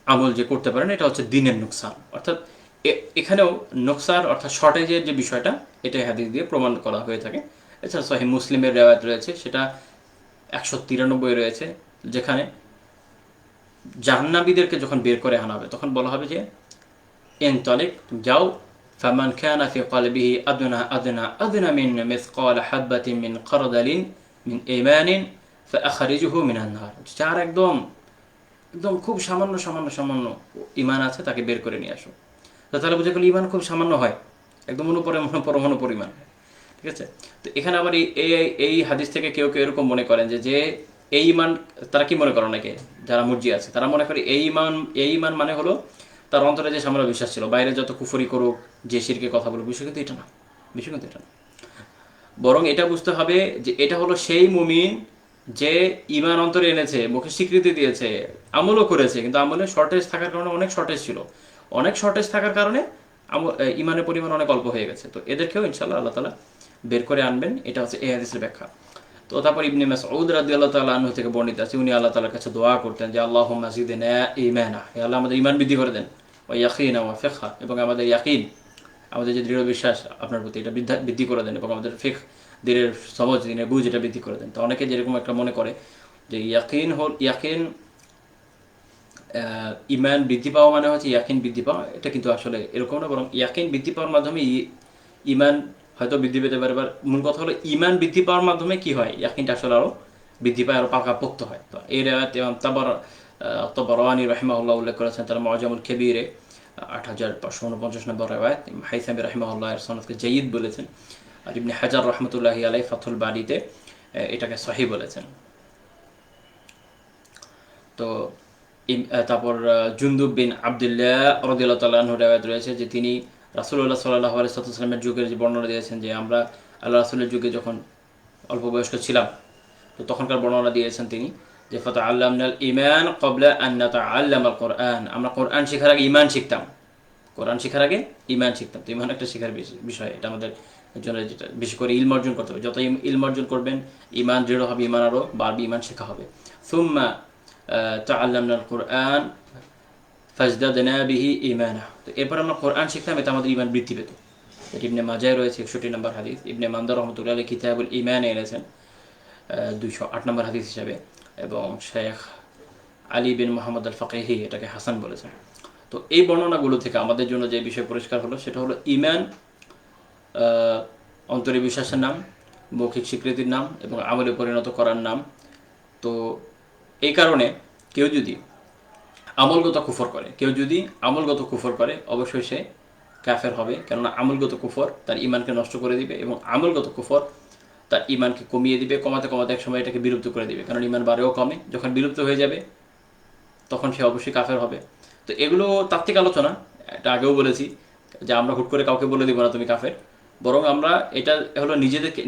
Speaker 1: আমল যে করতে পারেন, এটা হচ্ছে দিনের নোকসান। অর্থাৎ এখানেও নোকসান অর্থাৎ শর্টেজের যে বিষয়টা, এটা হাদিস দিয়ে প্রমাণ করা হয়ে থাকে। এছাড়া সহিহ মুসলিমের রিওয়ায়াত রয়েছে, সেটা 193 রয়েছে, যেখানে জাহান্নামীদেরকে যখন বের করে আনা হবে তখন বলা হবে যে ইনতালিক, যাও, ফামান কানা ফি কলবিহি আদনা আদনা আদনা মিন মিসকাল হাববাতিন মিন খারদালিন মিন ঈমানিন ফাআখরিজুহু মিনান নার, যার একদম একদম খুব সামান্য সামান্য সামান্য ঈমান আছে তাকে বের করে নিয়ে আসো। তো তাহলে বুঝে গেল ঈমান খুব সামান্য হয়, একদম পরমাণু পরিমাণ। ঠিক আছে? তো এখানে আবার এই হাদিস থেকে কেউ কেউ এরকম মনে করেন যে এই ঈমান, তারা কি মনে করে, অনেকে যারা মুরজি আছে তারা মনে করে এই ঈমান মানে হলো তার অন্তরে যে সামান্য বিশ্বাস ছিল, বাইরে যত কুফরি করুক, যে শিরকে কথা বলুক, বিষয় কিন্তু এটা না, বিষয় কিন্তু এটা না। বরং এটা বুঝতে হবে যে এটা হলো সেই মুমিন যে ঈমান অন্তরে এনেছে, মুখে স্বীকৃতি দিয়েছে, আমলও করেছে, কিন্তু আমলের শর্টেজ থাকার কারণে, অনেক শর্টেজ ছিল, অনেক শর্টেজ থাকার কারণে ঈমানের পরিমাণ অনেক অল্প হয়ে গেছে। তো এদেরকেও ইনশাআল্লাহ আল্লাহ তাআলা বের করে আনবেন, এটা হচ্ছে এই হাদিসের ব্যাখ্যা। তো তারপর ইবনে মাসউদ রাদিয়াল্লাহু তাআলা আনহু থেকে বর্ণিত আছে, উনি আল্লাহ তাআলার কাছে দোয়া করতেন যে আল্লাহুম্মা জিদনা ঈমানা, হে আল্লাহ আমাদের ঈমান বৃদ্ধি করে দেন, ওয়া ইয়াকিনা ওয়া ফিকহা, এবং আমাদের ইয়াকিন, আমাদের যে দৃঢ় বিশ্বাস আপনার প্রতি, এটা বৃদ্ধি করে দেন, এবং আমাদের ফিকহ, দিনের সমাজ, দিনের বুঝ, এটা বৃদ্ধি করে দেন। তো অনেকে যেরকম একটা মনে করে যে ইয়াকিন ঈমান বৃদ্ধি পাওয়া মানে হচ্ছে ইয়াকিন বৃদ্ধি পাওয়া, এটা কিন্তু আসলে এরকম না, বরং ইয়াকিন বৃদ্ধি পাওয়ার মাধ্যমে ঈমান হয়তো বৃদ্ধি পেতে পারে। এবার মূল কথা হলো ঈমান বৃদ্ধি পাওয়ার মাধ্যমে কি হয়, ইয়াকিনটা আসলে আরও বৃদ্ধি পায়, আরও পাকাপোক্ত হয়। তো এই রিওয়ায়াত ইমাম তাবারানী রাহিমাহুল্লাহ উল্লেখ করেছেন তার মুআজামুল কবীরে 8549 নম্বর রিওয়ায়াত। হাইসামি রাহিমাহুল্লাহ এর সনদকে জাইয়িদ বলেছেন, আর ইবনে হাজার রাহমাতুল্লাহি আলাইহি ফাথুল বারীতে এটাকে সহিহ বলেছেন। তো তারপর জুনদুব বিন আব্দুল্লাহ রাদিয়াল্লাহু তাআলা আনহু রিওয়ায়াত রয়েছে যে তিনি রাসূলুল্লাহ সাল্লাল্লাহু আলাইহি ওয়াসাল্লামের যুগের যে বর্ণনা দিয়েছেন যে আমরা আল্লাহ রাসূলের যুগে যখন অল্প বয়স্ক ছিলাম, তো তখনকার বর্ণনা দিয়েছেন তিনি যে ফাতাআল্লামনাল ঈমান ক্বাবলা আন নাতাআল্লামাল কুরআন, আমরা কোরআন শেখার আগে ঈমান শিখতাম, কোরআন শেখার আগে ঈমান শিখতাম। তো ঈমান একটা শেখার বিষয়, এটা আমাদের জন্য যেটা বেশি করে ইলম অর্জন করতে হবে, যত ইলম অর্জন করবেন ঈমান দৃঢ় হবে, ঈমান আরও বাড়বে, ঈমান শেখা হবে। সুম্মা তাআল্লামনাল কুরআন ফাজদাদনা বিহি ঈমানা, তো এরপর আমরা কোরআন শিখতাম, এতে আমাদের ঈমান বৃদ্ধি পেত। এটি ইবনে মাজায় রয়েছে 61 নম্বর হাদিস, ইবনে মান্দা রহমতুল্লাহ আলাইহি কিতাবুল ঈমানে এনেছেন 208 নম্বর হাদিস হিসাবে, এবং শেখ আলী বিন মুহাম্মদ আল ফাকিহি এটাকে হাসান বলেছেন। তো এই বর্ণনাগুলো থেকে আমাদের জন্য যে বিষয় পরিষ্কার হলো সেটা হলো ঈমান অন্তরে বিশ্বাসের নাম, মৌখিক স্বীকৃতির নাম, এবং আমলে পরিণত করার নাম। তো এই কারণে কেউ যদি আমলগত কুফর করে অবশ্যই সে কাফের হবে, কেননা আমলগত কুফর তার ইমানকে নষ্ট করে দিবে এবং আমলগত কুফর তার ইমানকে কমিয়ে দিবে, কমাতে কমাতে এক সময় এটাকে বিলুপ্ত করে দিবে, কারণ ইমান বাড়েও কমে, যখন বিলুপ্ত হয়ে যাবে তখন সে অবশ্যই কাফের হবে। তো এগুলো তাত্ত্বিক আলোচনা, এটা আগেও বলেছি যে আমরা হুট করে কাউকে বলে দিব না তুমি কাফের, বরং আমরা এটা হলো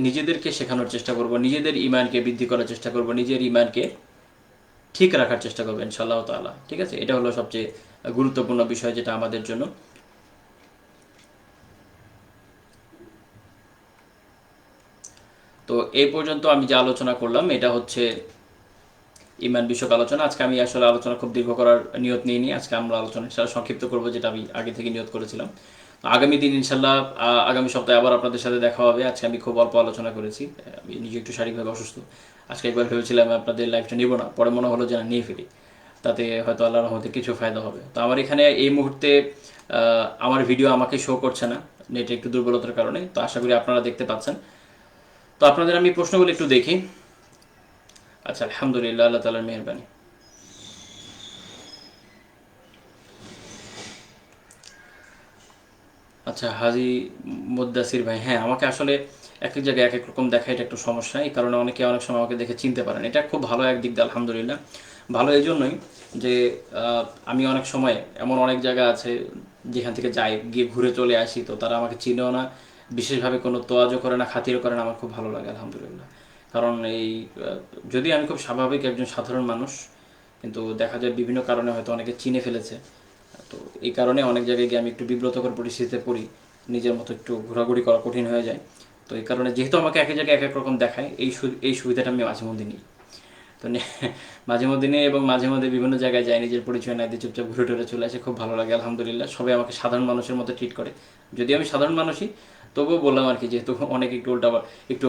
Speaker 1: নিজেদেরকে শেখানোর চেষ্টা করব, নিজেদের ইমানকে বৃদ্ধি করার চেষ্টা করব, নিজের ইমানকে ঠিক রাখার চেষ্টা করবো ইনশাআল্লাহ তাআলা। ঠিক আছে, এটা হলো সবচেয়ে গুরুত্বপূর্ণ বিষয় যেটা আমাদের জন্য। তো এই পর্যন্ত আমি যে আলোচনা করলাম এটা হচ্ছে ইমান বিষয়ক আলোচনা। আজকে আমি আসলে আলোচনা খুব দীর্ঘ করার নিয়ত নিইনি, আজকে আমরা আলোচনা ইনশাআল্লাহ সংক্ষিপ্ত করবো, যেটা আমি আগে থেকে নিয়ত করেছিলাম। আগামী দিন ইনশাল্লাহ আগামী সপ্তাহে আবার আপনাদের সাথে দেখা হবে। আজকে আমি খুব অল্প আলোচনা করেছি, আমি নিজে একটু শারীরিকভাবে অসুস্থ। আজকে একবার ভেবেছিলাম আপনাদের লাইফটা নিব না, পরে মনে হলো যে না নিয়ে ফেলি, তাতে হয়তো আল্লাহর রহমতে কিছু ফায়দা হবে। তো আমার এখানে এই মুহূর্তে আমার ভিডিও আমাকে শো করছে না নেটে একটু দুর্বলতার কারণে, তো আশা করি আপনারা দেখতে পাচ্ছেন। তো আপনাদের আমি প্রশ্নগুলো একটু দেখি। আচ্ছা, আলহামদুলিল্লাহ, আল্লাহ তাআলার মেহেরবানি। আচ্ছা, হাজি মুদ্দাসির ভাই, হ্যাঁ আমাকে আসলে এক এক জায়গায় এক এক রকম দেখা, এটা একটু সমস্যা, এই কারণে অনেকে অনেক সময় আমাকে দেখে চিনতে পারেন। এটা খুব ভালো একদিক দিয়ে আলহামদুলিল্লাহ। ভালো এই জন্যই যে আমি অনেক সময় এমন অনেক জায়গা আছে যেখান থেকে যাই, গিয়ে ঘুরে চলে আসি, তো তারা আমাকে চিনেও না, বিশেষভাবে কোনো তোয়াজও করে না, খাতিরও করে না, আমার খুব ভালো লাগে আলহামদুলিল্লাহ। কারণ এই যদি আমি খুব স্বাভাবিক একজন সাধারণ মানুষ, কিন্তু দেখা যায় বিভিন্ন কারণে হয়তো অনেকে চিনে ফেলেছে। তো এই কারণে অনেক জায়গায় গিয়ে আমি একটু বিব্রতকর পরিস্থিতিতে পড়ি, নিজের মতো একটু ঘোরাঘুরি করা কঠিন হয়ে যায়। তো এই কারণে যেহেতু আমাকে এক এক জায়গায় এক এক রকম দেখায়, এই সুবিধাটা আমি মাঝে মধ্যে নিই। তো মাঝে মধ্যে নিয়ে এবং মাঝে মধ্যে বিভিন্ন জায়গায় যাই, নিজের পরিচয় না দিয়ে চুপচাপ ঘুরে টুরে চলে আসে, খুব ভালো লাগে আলহামদুলিল্লাহ। সবাই আমাকে সাধারণ মানুষের মতো ট্রিট করে, যদি আমি সাধারণ মানুষই, তবুও বললাম আর কি, যেহেতু অনেক একটু উল্টা একটু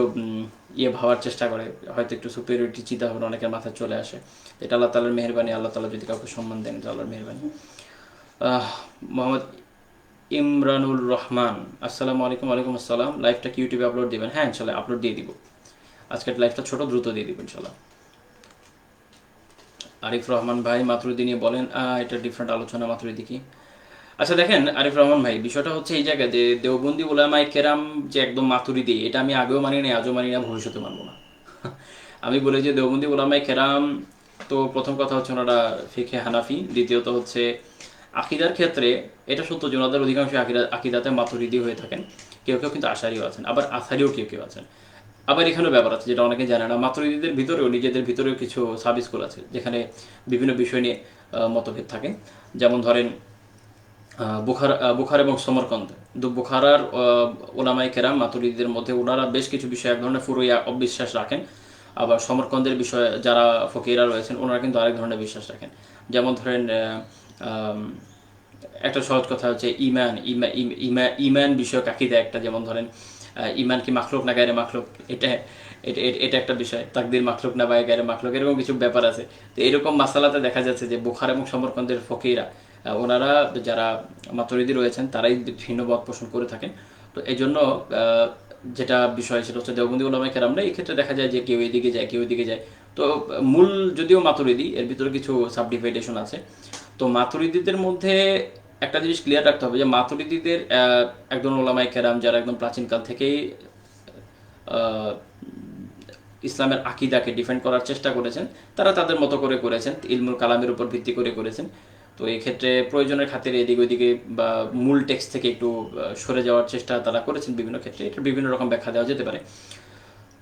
Speaker 1: ভাবার চেষ্টা করে, হয়তো একটু সুপেরিয়রিটি চিন্তা ভাবনা অনেকের মাথায় চলে আসে। এটা আল্লাহ তাআলার মেহেরবানি, আল্লাহ তাআলা যদি কাউকে সম্মান দেন এটা আল্লাহর মেহেরবানি। মোহাম্মদ ইমরানুল রহমান, আসসালামু আলাইকুম। ওয়ালাইকুম আসসালাম। লাইভটা কি ইউটিউবে আপলোড দিবেন? হ্যাঁ ইনশাল্লাহ আপলোড দিয়ে দিব, আজকের লাইভটা ছোট, দ্রুত দিয়ে দিব ইনশাল্লাহ। আরিফ রহমান ভাই, মাতুরিদি নিয়ে বলেন। এটা ডিফারেন্ট আলোচনা, মাতুরিদি কি? আচ্ছা দেখেন আরিফ রহমান ভাই, বিষয়টা হচ্ছে এই জায়গায় যে দেওবন্দি উলামায়ে কেরাম যে একদম মাতুরিদি, এটা আমি আগেও মানি না, আজও মানি না, ভবিষ্যতে মানবো না। আমি বলি যে দেওবন্দি উলামায়ে কেরাম, তো প্রথম কথা হচ্ছে ওনারা ফিকহে হানাফি, দ্বিতীয়ত হচ্ছে আকিদার ক্ষেত্রে এটা সত্য যে ওনাদের অধিকাংশ আকিদাতে মাতুরিদি হয়ে থাকেন, কেউ কেউ কিন্তু আশারিও আছেন, আবার আসারিও কেউ কেউ আছেন। আবার এখানেও ব্যাপার আছে যেটা অনেকে জানে না, মাতুরিদিদের ভিতরেও নিজেদের ভিতরেও কিছু সাব স্কুল আছে যেখানে বিভিন্ন বিষয় নিয়ে মতভেদ থাকে। যেমন ধরেন বুখার এবং সমরকন্দ, বুখারার ওলামায়ে কেরাম মাতুরিদিদের মধ্যে ওনারা বেশ কিছু বিষয় এক ধরনের পুরোই অবিশ্বাস রাখেন, আবার সমরকন্দের বিষয়ে যারা ফকিরা রয়েছেন ওনারা কিন্তু আরেক ধরনের বিশ্বাস রাখেন। যেমন ধরেন একটা সহজ কথা হচ্ছে ইমান, ইমান বিষয়ক আকীদা একটা, যেমন ধরেন ইমান কি মাখলুক না গায়রে মাখলুক, এটা এটা এটা একটা বিষয়, তাকদির মাখলুক না বাই গায়রে মাখলুক, এরকম কিছু ব্যাপার আছে। তো এরকম মাসালাতে দেখা যাচ্ছে যে বুখার এবং সমরকন্দের ফকিরা ওনারা যারা মাতুরিদি রয়েছেন তারাই ভিন্ন মত পোষণ করে থাকেন। তো এই জন্য যেটা বিষয় সেটা হচ্ছে দেওবন্দি উলামায়ে কেরামরা এই ক্ষেত্রে দেখা যায় যে কেউ এদিকে যায় কেউ এদিকে যায়। তো মূল যদিও মাতুরিদি, এর ভিতরে কিছু সাবডিভাইডেশন আছে। তো মাতুরিদিদের মধ্যে একটা জিনিস ক্লিয়ার রাখতে হবে যে মাতুরিদিদের একজন ওলামায়ে কেরাম যারা একদম প্রাচীনকাল থেকেই ইসলামের আকিদাকে ডিফেন্ড করার চেষ্টা করেছেন, তারা তাদের মতো করে করেছেন, ইলমুল কালামের উপর ভিত্তি করে করেছেন। তো এই ক্ষেত্রে প্রয়োজনের খাতিরে এদিকে ওইদিকে বা মূল টেক্সট থেকে একটু সরে যাওয়ার চেষ্টা তারা করেছেন বিভিন্ন ক্ষেত্রে, এটা বিভিন্ন রকম ব্যাখ্যা দেওয়া যেতে পারে।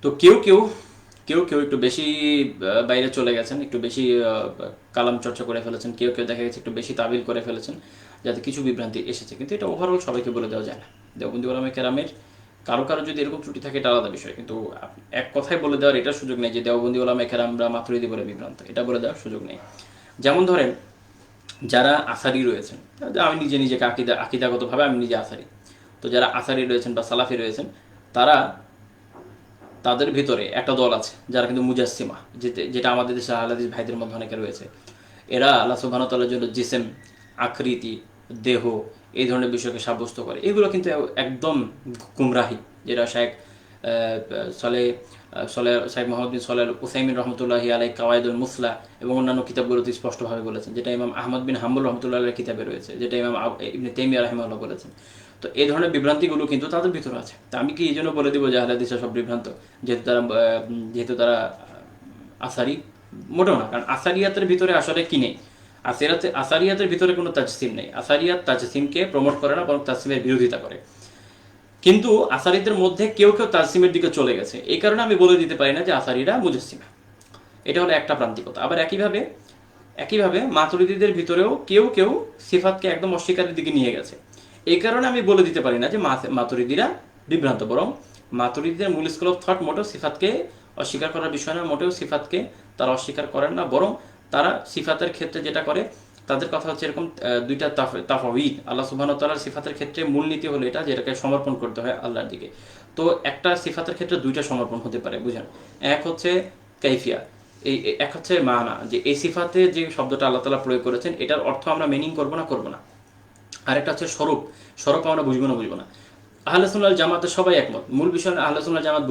Speaker 1: তো কেউ একটু বেশি বাইরে চলে গেছেন, একটু বেশি কালাম চর্চা করে ফেলেছেন, কেউ দেখা গেছে একটু বেশি তাবিল করে ফেলেছেন, যাতে কিছু বিভ্রান্তি এসেছে। কিন্তু এটা ওভারঅল সবাইকে বলে দেওয়া যায় না। দেওবন্দি উলামায়ে কেরামের কারো যদি এরকম ত্রুটি থাকে এটা আলাদা বিষয়, কিন্তু এক কথায় বলে দেওয়ার এটা সুযোগ নেই যে দেওবন্দি উলামায়ে কেরামরা মাতুরিদি বলে বিভ্রান্ত, এটা বলে দেওয়ার সুযোগ নেই। যেমন ধরেন যারা আসারি রয়েছেন, আমি নিজেকে আকিদাগতভাবে আমি নিজে আসারি, তো যারা আসারি রয়েছেন বা সালাফি রয়েছেন, তাদের ভিতরে একটা দল আছে যারা কিন্তু মুজাসসিমা, যেটা আমাদের দেশে আহলে হাদিস ভাইদের মধ্যে অনেকে রয়েছে। এরা আল্লাহ সুবহানাহু ওয়া তাআলার জন্য জিসেম, আকৃতি, দেহ এই ধরনের বিষয়কে সাব্যস্ত করে। এগুলো কিন্তু একদম গুমরাহি, যেটা শেখ মোহাম্মদ বিন সালেহ উসাইমিন রহমতুল্লাহি আলাইহি কাওয়াইদুল মুসলা এবং অন্যান্য কিতাবগুলোতে স্পষ্টভাবে বলেছেন, যেটা ইমাম আহমদ বিন হাম্বল রহমতুল্লাহ আলাইহির কিতাবে রয়েছে, যেটা ইমাম ইবনে তাইমিয়া রাহিমাহুল্লাহ বলেছেন। তো এই ধরনের বিভ্রান্তিগুলো কিন্তু তাদের ভিতরে আছে। তা আমি কি এই জন্য বলে দিব যে আহলে হাদিসরা সব বিভ্রান্ত, যেহেতু তারা আসারি? মোটেও না, কারণ আসারিয়াতের ভিতরে আসলে কি নেই, আসারিয়াতের ভিতরে কোনো তাজসিম নেই। আসারিয়াত তাজসিমকে প্রমোট করে না, বরং তাজসিমের বিরোধিতা করে। কিন্তু আসারিদের মধ্যে কেউ কেউ তাজসিমের দিকে চলে গেছে, এই কারণে আমি বলে দিতে পারি না যে আসারিরা মুজাসসিমা। এটা হলো একটা প্রান্তিকতা। আবার একইভাবে মাতুরিদীদের ভিতরেও কেউ কেউ সিফাতকে একদম অস্বীকারের দিকে নিয়ে গেছে, এই কারণে আমি বলে দিতে পারি না যে মাতুরিদীরা বিভ্রান্ত, বরং মাতুরিদীদের মূল স্কুল অফ থট মোটেও সিফাতকে অস্বীকার করার বিষয় না, মোটেও সিফাতকে তারা অস্বীকার করেন না, বরং তারা সিফাতের ক্ষেত্রে যেটা করে, তাদের কথা হচ্ছে এরকম দুইটা তাফাউদ। আল্লাহ সুবহানাহু ওয়া তাআলার সিফাতের ক্ষেত্রে মূলনীতি হলো এটা, যেটাকে সমর্পণ করতে হয় আল্লাহর দিকে। তো একটা সিফাতের ক্ষেত্রে দুইটা সমর্পণ হতে পারে, বুঝেন? এক হচ্ছে কাইফিয়া, এক হচ্ছে মানা, যে এই সিফাতে যে শব্দটা আল্লাহ তাআলা প্রয়োগ করেছেন এটার অর্থ আমরা মিনিং করব না। আরেকটা হচ্ছে স্বরূপ আমরা বুঝবো না। আহলে সুন্নাহ ওয়াল জামাতের সবাই একমত, মূল বিষয় আহলে সুন্নাহ ওয়াল জামাত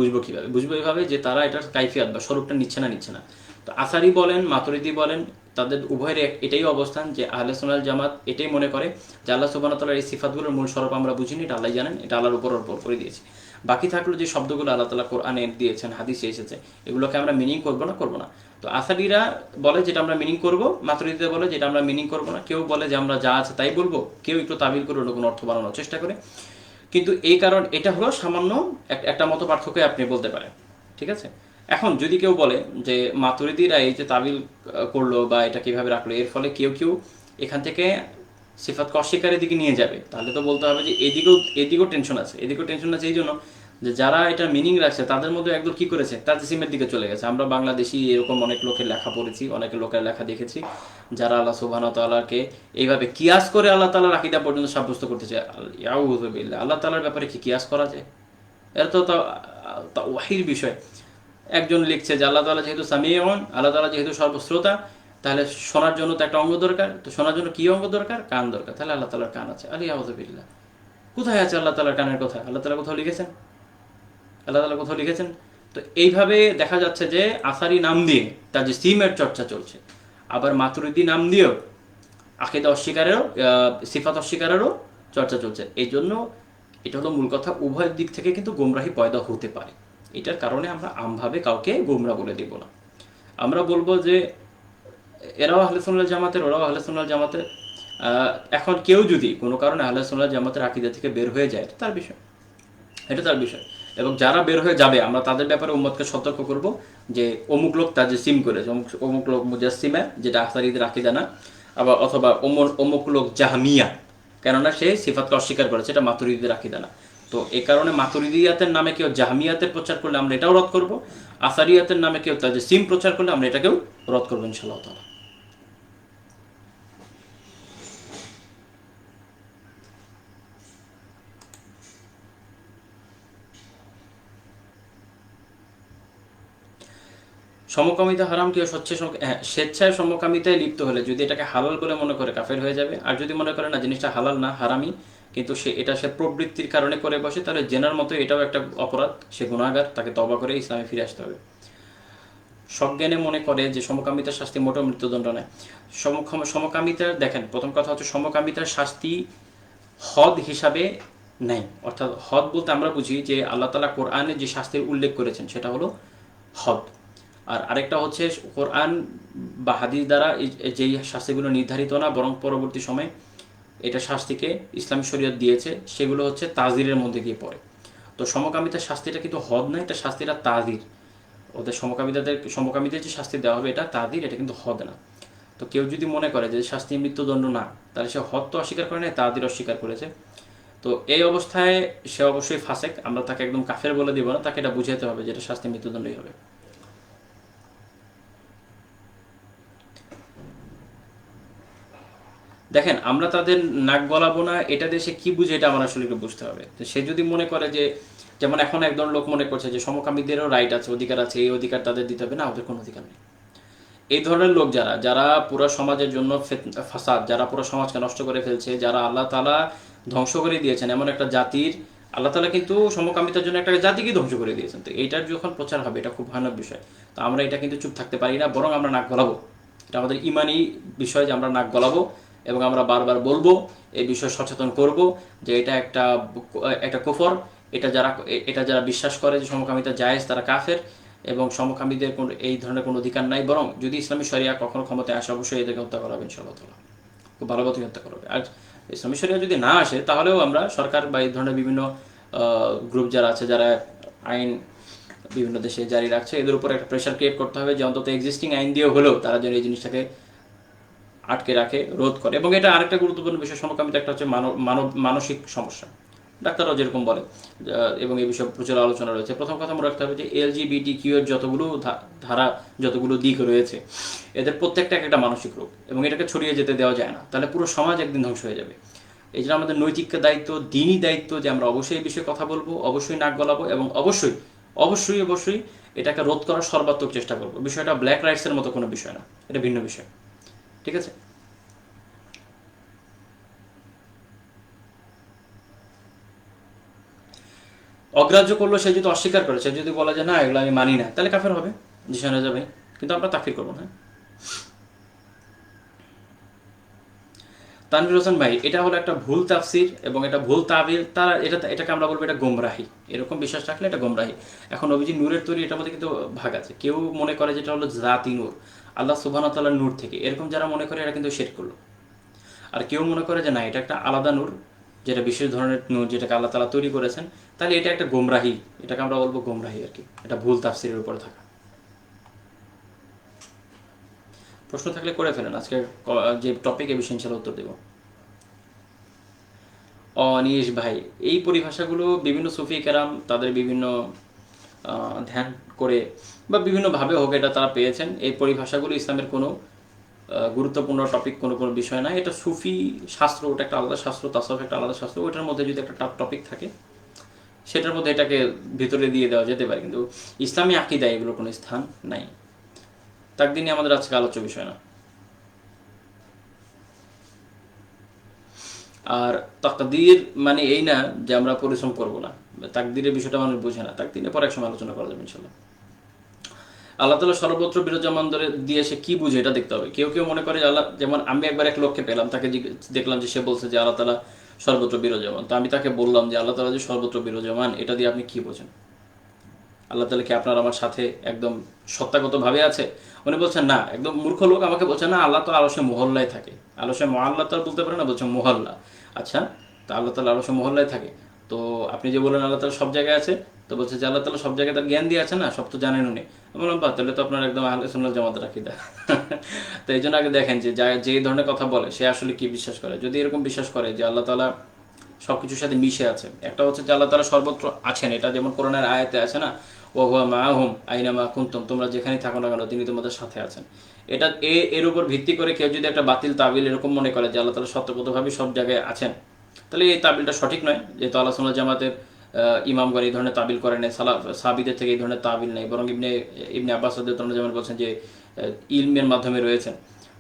Speaker 1: বুঝবো এভাবে যে তারা এটার কাইফিয়াত বা স্বরূপটা নিচ্ছে না। তো আসারি বলেন, মাতুরিদি বলেন, তাদের উভয়ের এটাই অবস্থান যে আহলে সুন্নাহ ওয়াল জামাত এটাই মনে করে যে আল্লাহ সুবহানাহু ওয়া তাআলার এই সিফাতগুলোর মূল স্বরূপ আমরা বুঝিনি, এটা আল্লাহ জানেন, এটা আল্লাহর উপর অর্পণ করে দিয়েছি। বাকি থাকলো যে শব্দগুলো আল্লাহ তাআলা কোরআনে দিয়েছেন, হাদিসে এসেছে, এগুলোকে আমরা মিনিং করব না। তো আসারিরা বলে যেটা আমরা মিনিং করব, মাতুরিদিরা বলে যেটা আমরা মিনিং করব না। কেউ বলে যে আমরা যা আছে তাই বলবো, কেউ একটু তাবিল করে অন্য কোনো অর্থ বানানোর চেষ্টা করে। কিন্তু এই কারণ এটা হলো সামান্য একটা মত পার্থক্য আপনি বলতে পারেন, ঠিক আছে? এখন যদি কেউ বলে যে মাতুরিদিরা এই যে তাবিল করলো বা এটা কিভাবে রাখলো, এর ফলে কেউ এখান থেকে সিফাতকে অস্বীকারের দিকে নিয়ে যাবে, তাহলে তো বলতে হবে যে এদিকেও টেনশন আছে। এই জন্য যে যারা এটা মিনিং রাখছে তাদের মধ্যে একদম কি করেছে, তাজসিমের দিকে চলে গেছে। আমরা বাংলাদেশি এরকম অনেক লোকের লেখা পড়েছি, অনেক লোকের লেখা দেখেছি, যারা আল্লাহ সুবহানাহু ওয়া তাআলাকে এইভাবে কিয়াস করে আল্লাহ তাআলার আকীদা পর্যন্ত সাব্যস্ত করতে চায়। ইয়াউযু বিল্লাহ, আল্লাহ তাআলার ব্যাপারে কি কিয়াস করা যায়? এটা তো ওয়াহির বিষয়। একজন লিখছে যে আল্লাহ তাআলা যেহেতু সামিউন, আল্লাহ তাআলা যেহেতু সর্বশ্রোতা, তাহলে শোনার জন্য তো একটা অঙ্গ দরকার। তো শোনার জন্য কি অঙ্গ দরকার? কান দরকার। তাহলে আল্লাহ তাআলার কান আছে। ইয়াউযু বিল্লাহ, কোথায় আছে আল্লাহ তাআলার কানের কথা? আল্লাহ তাআলা কোথাও লিখেছেন? তো এইভাবে দেখা যাচ্ছে যে আসারি নাম দিয়ে তাজসিমের চর্চা চলছে, আবার মাতুরিদি নাম দিয়েও আকীদা অস্বীকারেরও, সিফাত অস্বীকারেরও চর্চা চলছে। এই জন্য এটা হলো মূল কথা, উভয় দিক থেকে কিন্তু গোমরাহি পয়দা হতে পারে। এটার কারণে আমরা আমভাবে কাউকে গোমরা বলে দেব না। আমরা বলবো যে এরাও আহলে সুন্নাহ জামাতের, ওরাও আহলে সুন্নাহ জামাতের। এখন কেউ যদি কোনো কারণে আহলে সুন্নাহ জামাতের আকীদা থেকে বের হয়ে যায়, এটা তার বিষয়। এবং যারা বের হয়ে যাবে, আমরা তাদের ব্যাপারে উম্মতকে সতর্ক করব যে অমুক লোক তাজসিম করেছে, অমুক লোক মুজাসসিমা, যেটা আসারিদের আকীদা না, আবার অথবা অমুক লোক জাহমিয়া, কেননা সে সিফাতকে অস্বীকার করেছে, এটা মাতুরিদীদের আকীদা না। তো এই কারণে মাতুরিদিয়াতের নামে কেউ জাহমিয়াতের প্রচার করলে আমরা এটাও রদ করব, আসারিয়াতের নামে কেউ তাজসিম প্রচার করলে আমরা এটাকেও রদ করবো ইনশাআল্লাহ তাআলা। সমকামিতা হারাম কি? স্বেচ্ছায় সমকামিতায় লিপ্ত হলে যদি এটাকে হালাল বলে মনে করে কাফের হয়ে যাবে। আর যদি মনে করে না জিনিসটা হালাল না, হারামি, কিন্তু সে প্রবৃত্তির কারণে করে বসে, তাহলে জেনার মতো এটাও একটা অপরাধ, সে গুনাহগার, তাকে তওবা করে ইসলামে ফিরে আসতে হবে। সজ্ঞানে মনে করে যে সমকামিতার শাস্তি মোটেও মৃত্যুদণ্ড নয়। সমকামিতার দেখেন, প্রথম কথা হচ্ছে সমকামিতার শাস্তি হদ হিসাবে নেই। অর্থাৎ হদ বলতে আমরা বুঝি যে আল্লাহ তাআলা কোরআনে যে শাস্তির উল্লেখ করেছেন সেটা হলো হদ। আর আরেকটা হচ্ছে কোরআন বা হাদিস দ্বারা যেই শাস্তিগুলো নির্ধারিত না, বরং পরবর্তী সময়ে এটা শাস্তিকে ইসলামী শরীয়ত দিয়েছে, সেগুলো হচ্ছে তাজিরের মধ্যে গিয়ে পড়ে। তো সমকামিতার শাস্তিটা কিন্তু হদ না, এটা শাস্তিটা তাজির। ওদের সমকামীদের যে শাস্তি দেওয়া হবে এটা তাজির, এটা কিন্তু হদ না। তো কেউ যদি মনে করে যে শাস্তি মৃত্যুদণ্ড না, তাহলে সে হদ তো অস্বীকার করে না, তাজির অস্বীকার করেছে। তো এই অবস্থায় সে অবশ্যই ফাসেক। আমরা তাকে একদম কাফের বলে দিব না, তাকে এটা বুঝাতে হবে যে এটা শাস্তি মৃত্যুদণ্ডই হবে। দেখেন, আমরা তাদের নাক গলাবো না, এটা দেশে কি বুঝে এটা আমার আসলে একটু বুঝতে হবে। তো সে যদি মনে করে যে, যেমন এখন একজন লোক মনে করছে যে সমকামীদেরও রাইট আছে, অধিকার আছে, এই অধিকার তাদের দিতে হবে, না, ওদের কোনো অধিকার নেই। এই ধরনের লোক যারা পুরো সমাজের জন্য ফাসাদ, যারা পুরো সমাজকে নষ্ট করে ফেলছে, যারা আল্লাহ তাআলা ধ্বংস করে দিয়েছেন এমন একটা জাতির, আল্লাহ তাআলা কিন্তু সমকামিতার জন্য একটা জাতিকে ধ্বংস করে দিয়েছেন। তো এইটার যখন প্রচার হবে, এটা খুব ভয়ানক বিষয়। তো আমরা এটা কিন্তু চুপ থাকতে পারি না, বরং আমরা নাক গলাবো। এটা আমাদের ইমানি বিষয় যে আমরা নাক গলাবো এবং আমরা বারবার বলবো, এই বিষয়ে সচেতন করব যে এটা একটা একটা কুফর। এটা যারা বিশ্বাস করে যে সমকামিতা জায়েজ তারা কাফের, এবং সমকামীদের কোনো এই ধরনের কোনো অধিকার নাই। বরং যদি ইসলামী শরিয়া কখনো ক্ষমতায় আসে অবশ্যই এদেরকে হত্যা করা হবে ইনশাআল্লাহ তাআলা, খুব ভালো মতোই হত্যা করা হবে। আর ইসলামী শরিয়া যদি না আসে তাহলেও আমরা সরকার বা এই ধরনের বিভিন্ন গ্রুপ যারা আছে, যারা আইন বিভিন্ন দেশে জারি রাখছে, এদের উপর একটা প্রেশার ক্রিয়েট করতে হবে যে অন্তত এক্সিস্টিং আইন দিয়ে হলেও তারা যেন এই জিনিসটাকে আটকে রাখে, রোধ করে। এবং এটা আরেকটা গুরুত্বপূর্ণ বিষয়, সমকামিতা একটা হচ্ছে মানসিক সমস্যা, ডাক্তাররাও যেরকম বলে, এবং এই বিষয়ে প্রচুর আলোচনা রয়েছে। প্রথম কথা মনে রাখতে হবে যে LGBTQ এর যতগুলো ধারা, যতগুলো দিক রয়েছে, এদের প্রত্যেকটা একটা মানসিক রোগ, এবং এটাকে ছড়িয়ে যেতে দেওয়া যায় না, তাহলে পুরো সমাজ একদিন ধ্বংস হয়ে যাবে। এই জন্য আমাদের নৈতিক দায়িত্ব, দিনই দায়িত্ব যে আমরা অবশ্যই এই বিষয়ে কথা বলবো, অবশ্যই নাক গলাবো, এবং অবশ্যই অবশ্যই অবশ্যই এটাকে রোধ করার সর্বাত্মক চেষ্টা করবো। বিষয়টা ব্ল্যাক রাইটসের মতো কোনো বিষয় না, এটা ভিন্ন বিষয়। ঠিক আছে? অগ্রাহ্য করলো, সে যদি অস্বীকার করে, সে যদি বলে যে না এগুলো আমি মানি না, তাহলে কাফের হবে, জিশান রাজা ভাই। কিন্তু আমরা তাকফির করবো না। তানভীর হোসেন ভাই, এটা হলো একটা ভুল তাফসির এবং এটা ভুল তাবিল। তারা এটাকে আমরা বলবো এটা গোমরাহি। এরকম বিশ্বাস রাখলে এটা গোমরাহি। এখন নবীজি নূরের তৈরি, এটার মধ্যে কিন্তু ভাগ আছে। কেউ মনে করে যেটা হলো জাতি নূর, আল্লাহ সুবহানাহু ওয়া তাআলার নূর থেকে, এরকম যারা মনে করে এরা কিন্তু শিরক করলো। আর কেউ মনে করে যে না এটা একটা আলাদা নূর, যেটা বিশেষ ধরনের নূর, যেটাকে আল্লাহ তাআলা তৈরি করেছেন, তাহলে এটা একটা গোমরাহি। এটাকে আমরা বলবো গোমরাহি আর কি, এটা ভুল তাফসিরের উপরে থাকা। প্রশ্ন থাকলে করে ফেলেন, আজকে যে টপিক এ বিষয়ে ইনশাআল্লাহ উত্তর দেবো। অনিশ ভাই, এই পরিভাষাগুলো বিভিন্ন সুফি কেরাম তাদের বিভিন্ন ধ্যান করে বা বিভিন্নভাবে হোক এটা তারা পেয়েছেন। এই পরিভাষাগুলো ইসলামের কোনো গুরুত্বপূর্ণ টপিক, কোনো কোনো বিষয় না। এটা সুফি শাস্ত্র, ওটা একটা আলাদা শাস্ত্র, তাসাউফ একটা আলাদা শাস্ত্র। ওটার মধ্যে যদি একটা টপিক থাকে সেটার মধ্যে এটাকে ভিতরে দিয়ে দেওয়া যেতে পারে, কিন্তু ইসলামী আকীদায় এগুলোর কোনো স্থান নাই। তাকদীর নিয়ে আমাদের আজকে আলোচ্য বিষয় না। আর তাকদীর মানে এই না যে আমরা পরিশ্রম করব না, তাকদীরের বিষয়টা মানুষ বোঝে না। তাকদীরের পর এক সময় আলোচনা করা যাবে ইনশাল্লাহ। আল্লাহ তাআলা সর্বত্র বিরাজমান দিয়ে সে কি বুঝে এটা দেখতে হবে। কেউ কেউ মনে করে যে আল্লাহ, যেমন আমি একবার এক লোককে পেলাম, তাকে দেখলাম যে সে বলছে যে আল্লাহ তাআলা সর্বত্র বিরাজমান। তো আমি তাকে বললাম যে আল্লাহ তাআলা যে সর্বত্র বিরাজমান, এটা দিয়ে আপনি কি বোঝেন? আল্লাহ তাআলা কি আপনার আমার সাথে একদম সত্তাগতভাবে আছে? উনি বলছেন না, একদম মূর্খ লোক আমাকে বলছে না আল্লাহ তো আরশে মহল্লায় থাকে। আরশে মহল্লা তো আর বলতে পারে না, বলছে মহল্লা। আচ্ছা, তো আল্লাহ তাআলা আরশে মহল্লায় থাকে, তো আপনি যে বলেন আল্লাহ তাআলা সব জায়গায় আছে, তো বলছে যে আল্লাহ তাআলা সব জায়গায় তার জ্ঞান দিয়ে আছে না, সব তো জানেন উনি। আমি বললাম বাহ, তাহলে তো আপনার একদম আহলে সুন্নাত জামাতের আকীদা। তো এই জন্য আগে দেখেন যে যে ধরনের কথা বলে সে আসলে কি বিশ্বাস করে। যদি এরকম বিশ্বাস করে যে আল্লাহ তাআলা সবকিছুর সাথে মিশে আছে, একটা হচ্ছে যে আল্লাহ তাআলা সর্বত্র আছেন, এটা যেমন কোরআনের আয়াতে আছে না, ওয়া হুয়া মাআহুম আইনামা কুনতুম, তোমরা যেখানেই থাকো না কেন তিনি তোমাদের সাথে আছেন। এটা এর উপর ভিত্তি করে কেউ যদি একটা বাতিল তাবিল এরকম মনে করে যে আল্লাহ তাআলা সত্যগতভাবে সব জায়গায় আছেন, তাহলে এই তাবিলটা সঠিক নয়। যেহেতু আল্লাহ সুন্নাত জামাতের ইমামগণ এই ধরনের তাবিল করেন নাই, সাহাবীদের থেকে এই ধরনের তাবিল নেই, বরং ইবনে আব্বাস রাদিয়াল্লাহু আনহু যেমন বলছেন যে ইলমের মাধ্যমে রয়েছেন।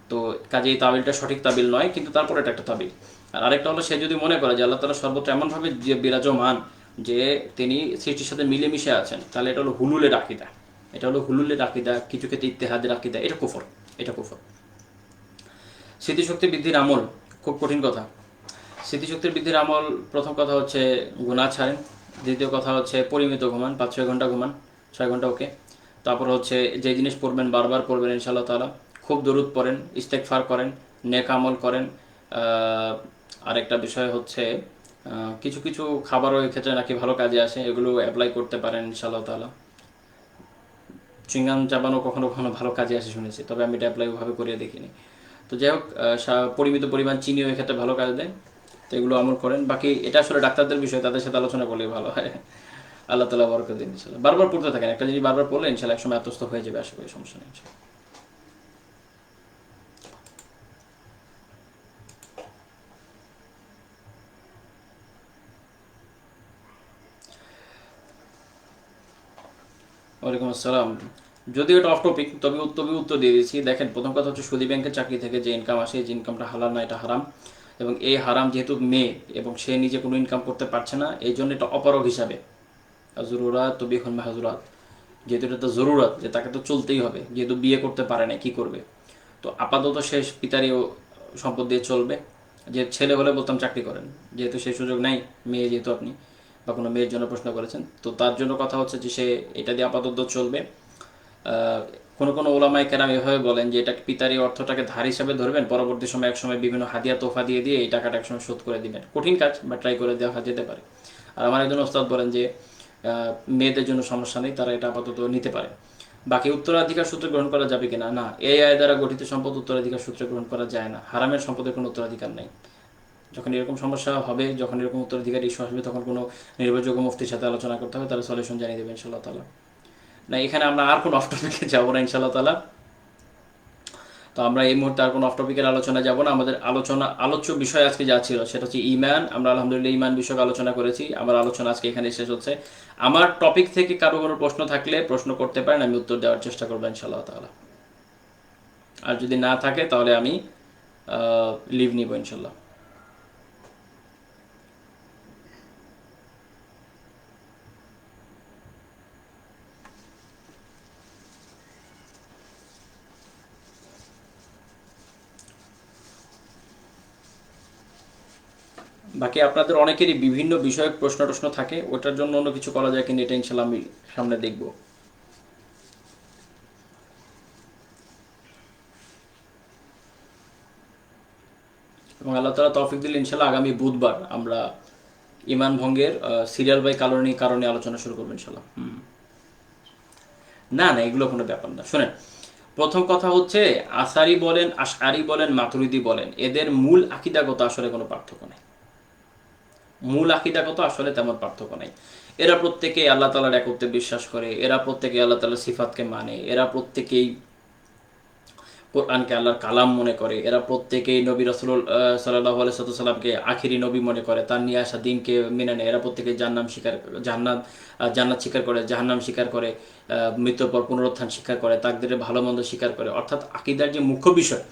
Speaker 1: তো কাজে এই তাবিলটা সঠিক তাবিল নয়, কিন্তু তারপর এটা একটা তাবিল। আর আরেকটা হলো সে যদি মনে করে যে আল্লাহ তাআলা সর্বত্র এমনভাবে যে বিরাজমান যে তিনি সৃষ্টির সাথে মিলেমিশে আছেন, তাহলে এটা হলো হুলুলের আকীদা। এটা হলো হুলুলের আকীদা, কিছু ক্ষেত্রে ইত্তেহাদের আকীদা। এটা কুফর, এটা কুফর। স্মৃতিশক্তি বৃদ্ধির আমল, খুব কঠিন কথা। স্মৃতিশক্তির বৃদ্ধির আমল, প্রথম কথা হচ্ছে গুনাহ ছাড়েন। দ্বিতীয় কথা হচ্ছে পরিমিত ঘুমান, 5-6 ঘন্টা ঘুমান, 6 ঘন্টা ওকে। তারপর হচ্ছে যে জিনিস পড়বেন বারবার পড়বেন ইনশাআল্লাহ তাআলা। খুব দরুদ পড়েন, ইস্তেগফার করেন, নেক আমল করেন। আরেকটা বিষয় হচ্ছে কিছু কিছু খাবারও এক্ষেত্রে নাকি ভালো কাজে আসে, এগুলো অ্যাপ্লাই করতে পারেন ইনশাআল্লাহ তাআলা। চুইংগাম চাবানো কখনো কখনো ভালো কাজে আসে শুনেছি, তবে আমি এটা অ্যাপ্লাই ওভাবে করিয়ে দেখিনি। তো যাই হোক, পরিমিত পরিমাণ চিনিও এক্ষেত্রে ভালো কাজ দেয়। তো এগুলো আমল করেন। বাকি এটা আসলে ডাক্তারদের বিষয়, তাদের সাথে আলোচনা করলেই ভালো হয়। আল্লাহ তাআলা বরকত দিন ইনশাআল্লাহ। বারবার পড়তে থাকেন, একটা জিনিস বারবার পড়লে ইনশাআল্লাহ একসময় আত্মস্থ হয়ে যাবে, আশা করি সমস্যা নেই ইনশাআল্লাহ। ওয়ালাইকুম আসসালাম। যদিও এটা অফ টপিক, তবে উত্তর দিয়ে দিচ্ছি। দেখেন, প্রথম কথা হচ্ছে সুদী ব্যাংকের চাকরি থেকে যে ইনকাম আসে, যে ইনকামটা হালাল না, এটা হারাম। এবং এই হারাম যেহেতু মেয়ে এবং সে নিজে কোনো ইনকাম করতে পারছে না, এই জন্য এটা অপারগ হিসাবে জরুরাত তো বিখন মাহাজুরাত, যেহেতু এটা তো জরুরত যে তাকে তো চলতেই হবে, যেহেতু বিয়ে করতে পারে না কি করবে। তো আপাতত সে পিতারই সম্পদ দিয়ে চলবে। যে ছেলে হলে বলতাম চাকরি করেন, যেহেতু সেই সুযোগ নাই, মেয়ে যেহেতু আপনি বা কোনো মেয়ের জন্য প্রশ্ন করেছেন, তো তার জন্য কথা হচ্ছে যে সে এটা দিয়ে আপাতত চলবে। কোনো কোনো ওলামায়ে কেরাম এভাবে বলেন যে এটা পিতার এই অর্থটাকে ধার হিসাবে ধরবেন, পরবর্তী সময় এক সময় বিভিন্ন হাদিয়া তোফা দিয়ে দিয়ে এই টাকাটা একসময় শোধ করে দিবেন। কঠিন কাজ, বা ট্রাই করে দেখা যেতে পারে। আর আমার একজন ওস্তাদ বলেন যে মেয়েদের জন্য সমস্যা নেই, তারা এটা আপাতত নিতে পারে। বাকি উত্তরাধিকার সূত্রে গ্রহণ করা যাবে কিনা, না, এই আয় দ্বারা গঠিত সম্পদ উত্তরাধিকার সূত্রে গ্রহণ করা যায় না। হারামের সম্পদের কোনো উত্তরাধিকার নেই। যখন এরকম সমস্যা হবে, যখন এরকম উত্তরাধিকার ইস্যু আসবে, তখন কোনো নির্ভরযোগ্য মুফতির সাথে আলোচনা করতে হবে, তারা সলিউশন জানিয়ে দেবে ইনশাল্লাহ তালা। না, এখানে আমরা আর কোনো অফ টপিকে যাবো না ইনশাল্লাহ তালা। তো আমরা এই মুহূর্তে আর কোনো অফ টপিকের আলোচনা যাব না। আমাদের আলোচ্য বিষয় আজকে যা ছিল সেটা হচ্ছে ঈমান। আমরা আলহামদুলিল্লাহ ঈমান বিষয়ক আলোচনা করেছি। আমার আলোচনা আজকে এখানে শেষ হচ্ছে। আমার টপিক থেকে কারো কোনো প্রশ্ন থাকলে প্রশ্ন করতে পারেন, আমি উত্তর দেওয়ার চেষ্টা করবো ইনশাআল্লাহ তাআলা। আর যদি না থাকে তাহলে আমি লিভ নিব ইনশাল্লাহ। বাকি আপনাদের অনেকেরই বিভিন্ন বিষয়ক প্রশ্ন টশ্ন থাকে, ওটার জন্য অন্য কিছু করা যায় কিনা এটা ইনশাল্লাহ আমি সামনে দেখব। এবং আল্লাহ তাআলা তৌফিক দিলে ইনশাল্লাহ আগামী বুধবার আমরা ঈমান ভঙ্গের সিরিয়াল বাই কারণে আলোচনা শুরু করবো ইনশাল্লাহ। না না, এগুলো কোনো ব্যাপার না। শুনেন, প্রথম কথা হচ্ছে আসারি বলেন, আশআরি বলেন, মাতুরিদি বলেন, এদের মূল আকীদাগত আসলে কোনো পার্থক্য নেই। মূল আকীদাগত আসলে তেমন পার্থক্য নাই। এরা প্রত্যেকেই আল্লাহ তাআলার একত্বে বিশ্বাস করে, এরা প্রত্যেকেই আল্লাহ তাআলার সিফাতকে মানে, এরা প্রত্যেকেই কোরআনকে আল্লাহর কালাম মনে করে, এরা প্রত্যেকেই নবী রাসূল সাল্লাল্লাহু আলাইহি সাল্লামকে আখিরি নবী মনে করে, তার নিয়ে আসা দিনকে মেনে নেয়। এরা প্রত্যেকেই জান্নাত স্বীকার করে, জাহান্নাম স্বীকার করে, মৃত্যুর পর পুনরুত্থান স্বীকার করে, তাকদীরের ভালো মন্দ স্বীকার করে। অর্থাৎ আকীদার যে মুখ্য বিষয়,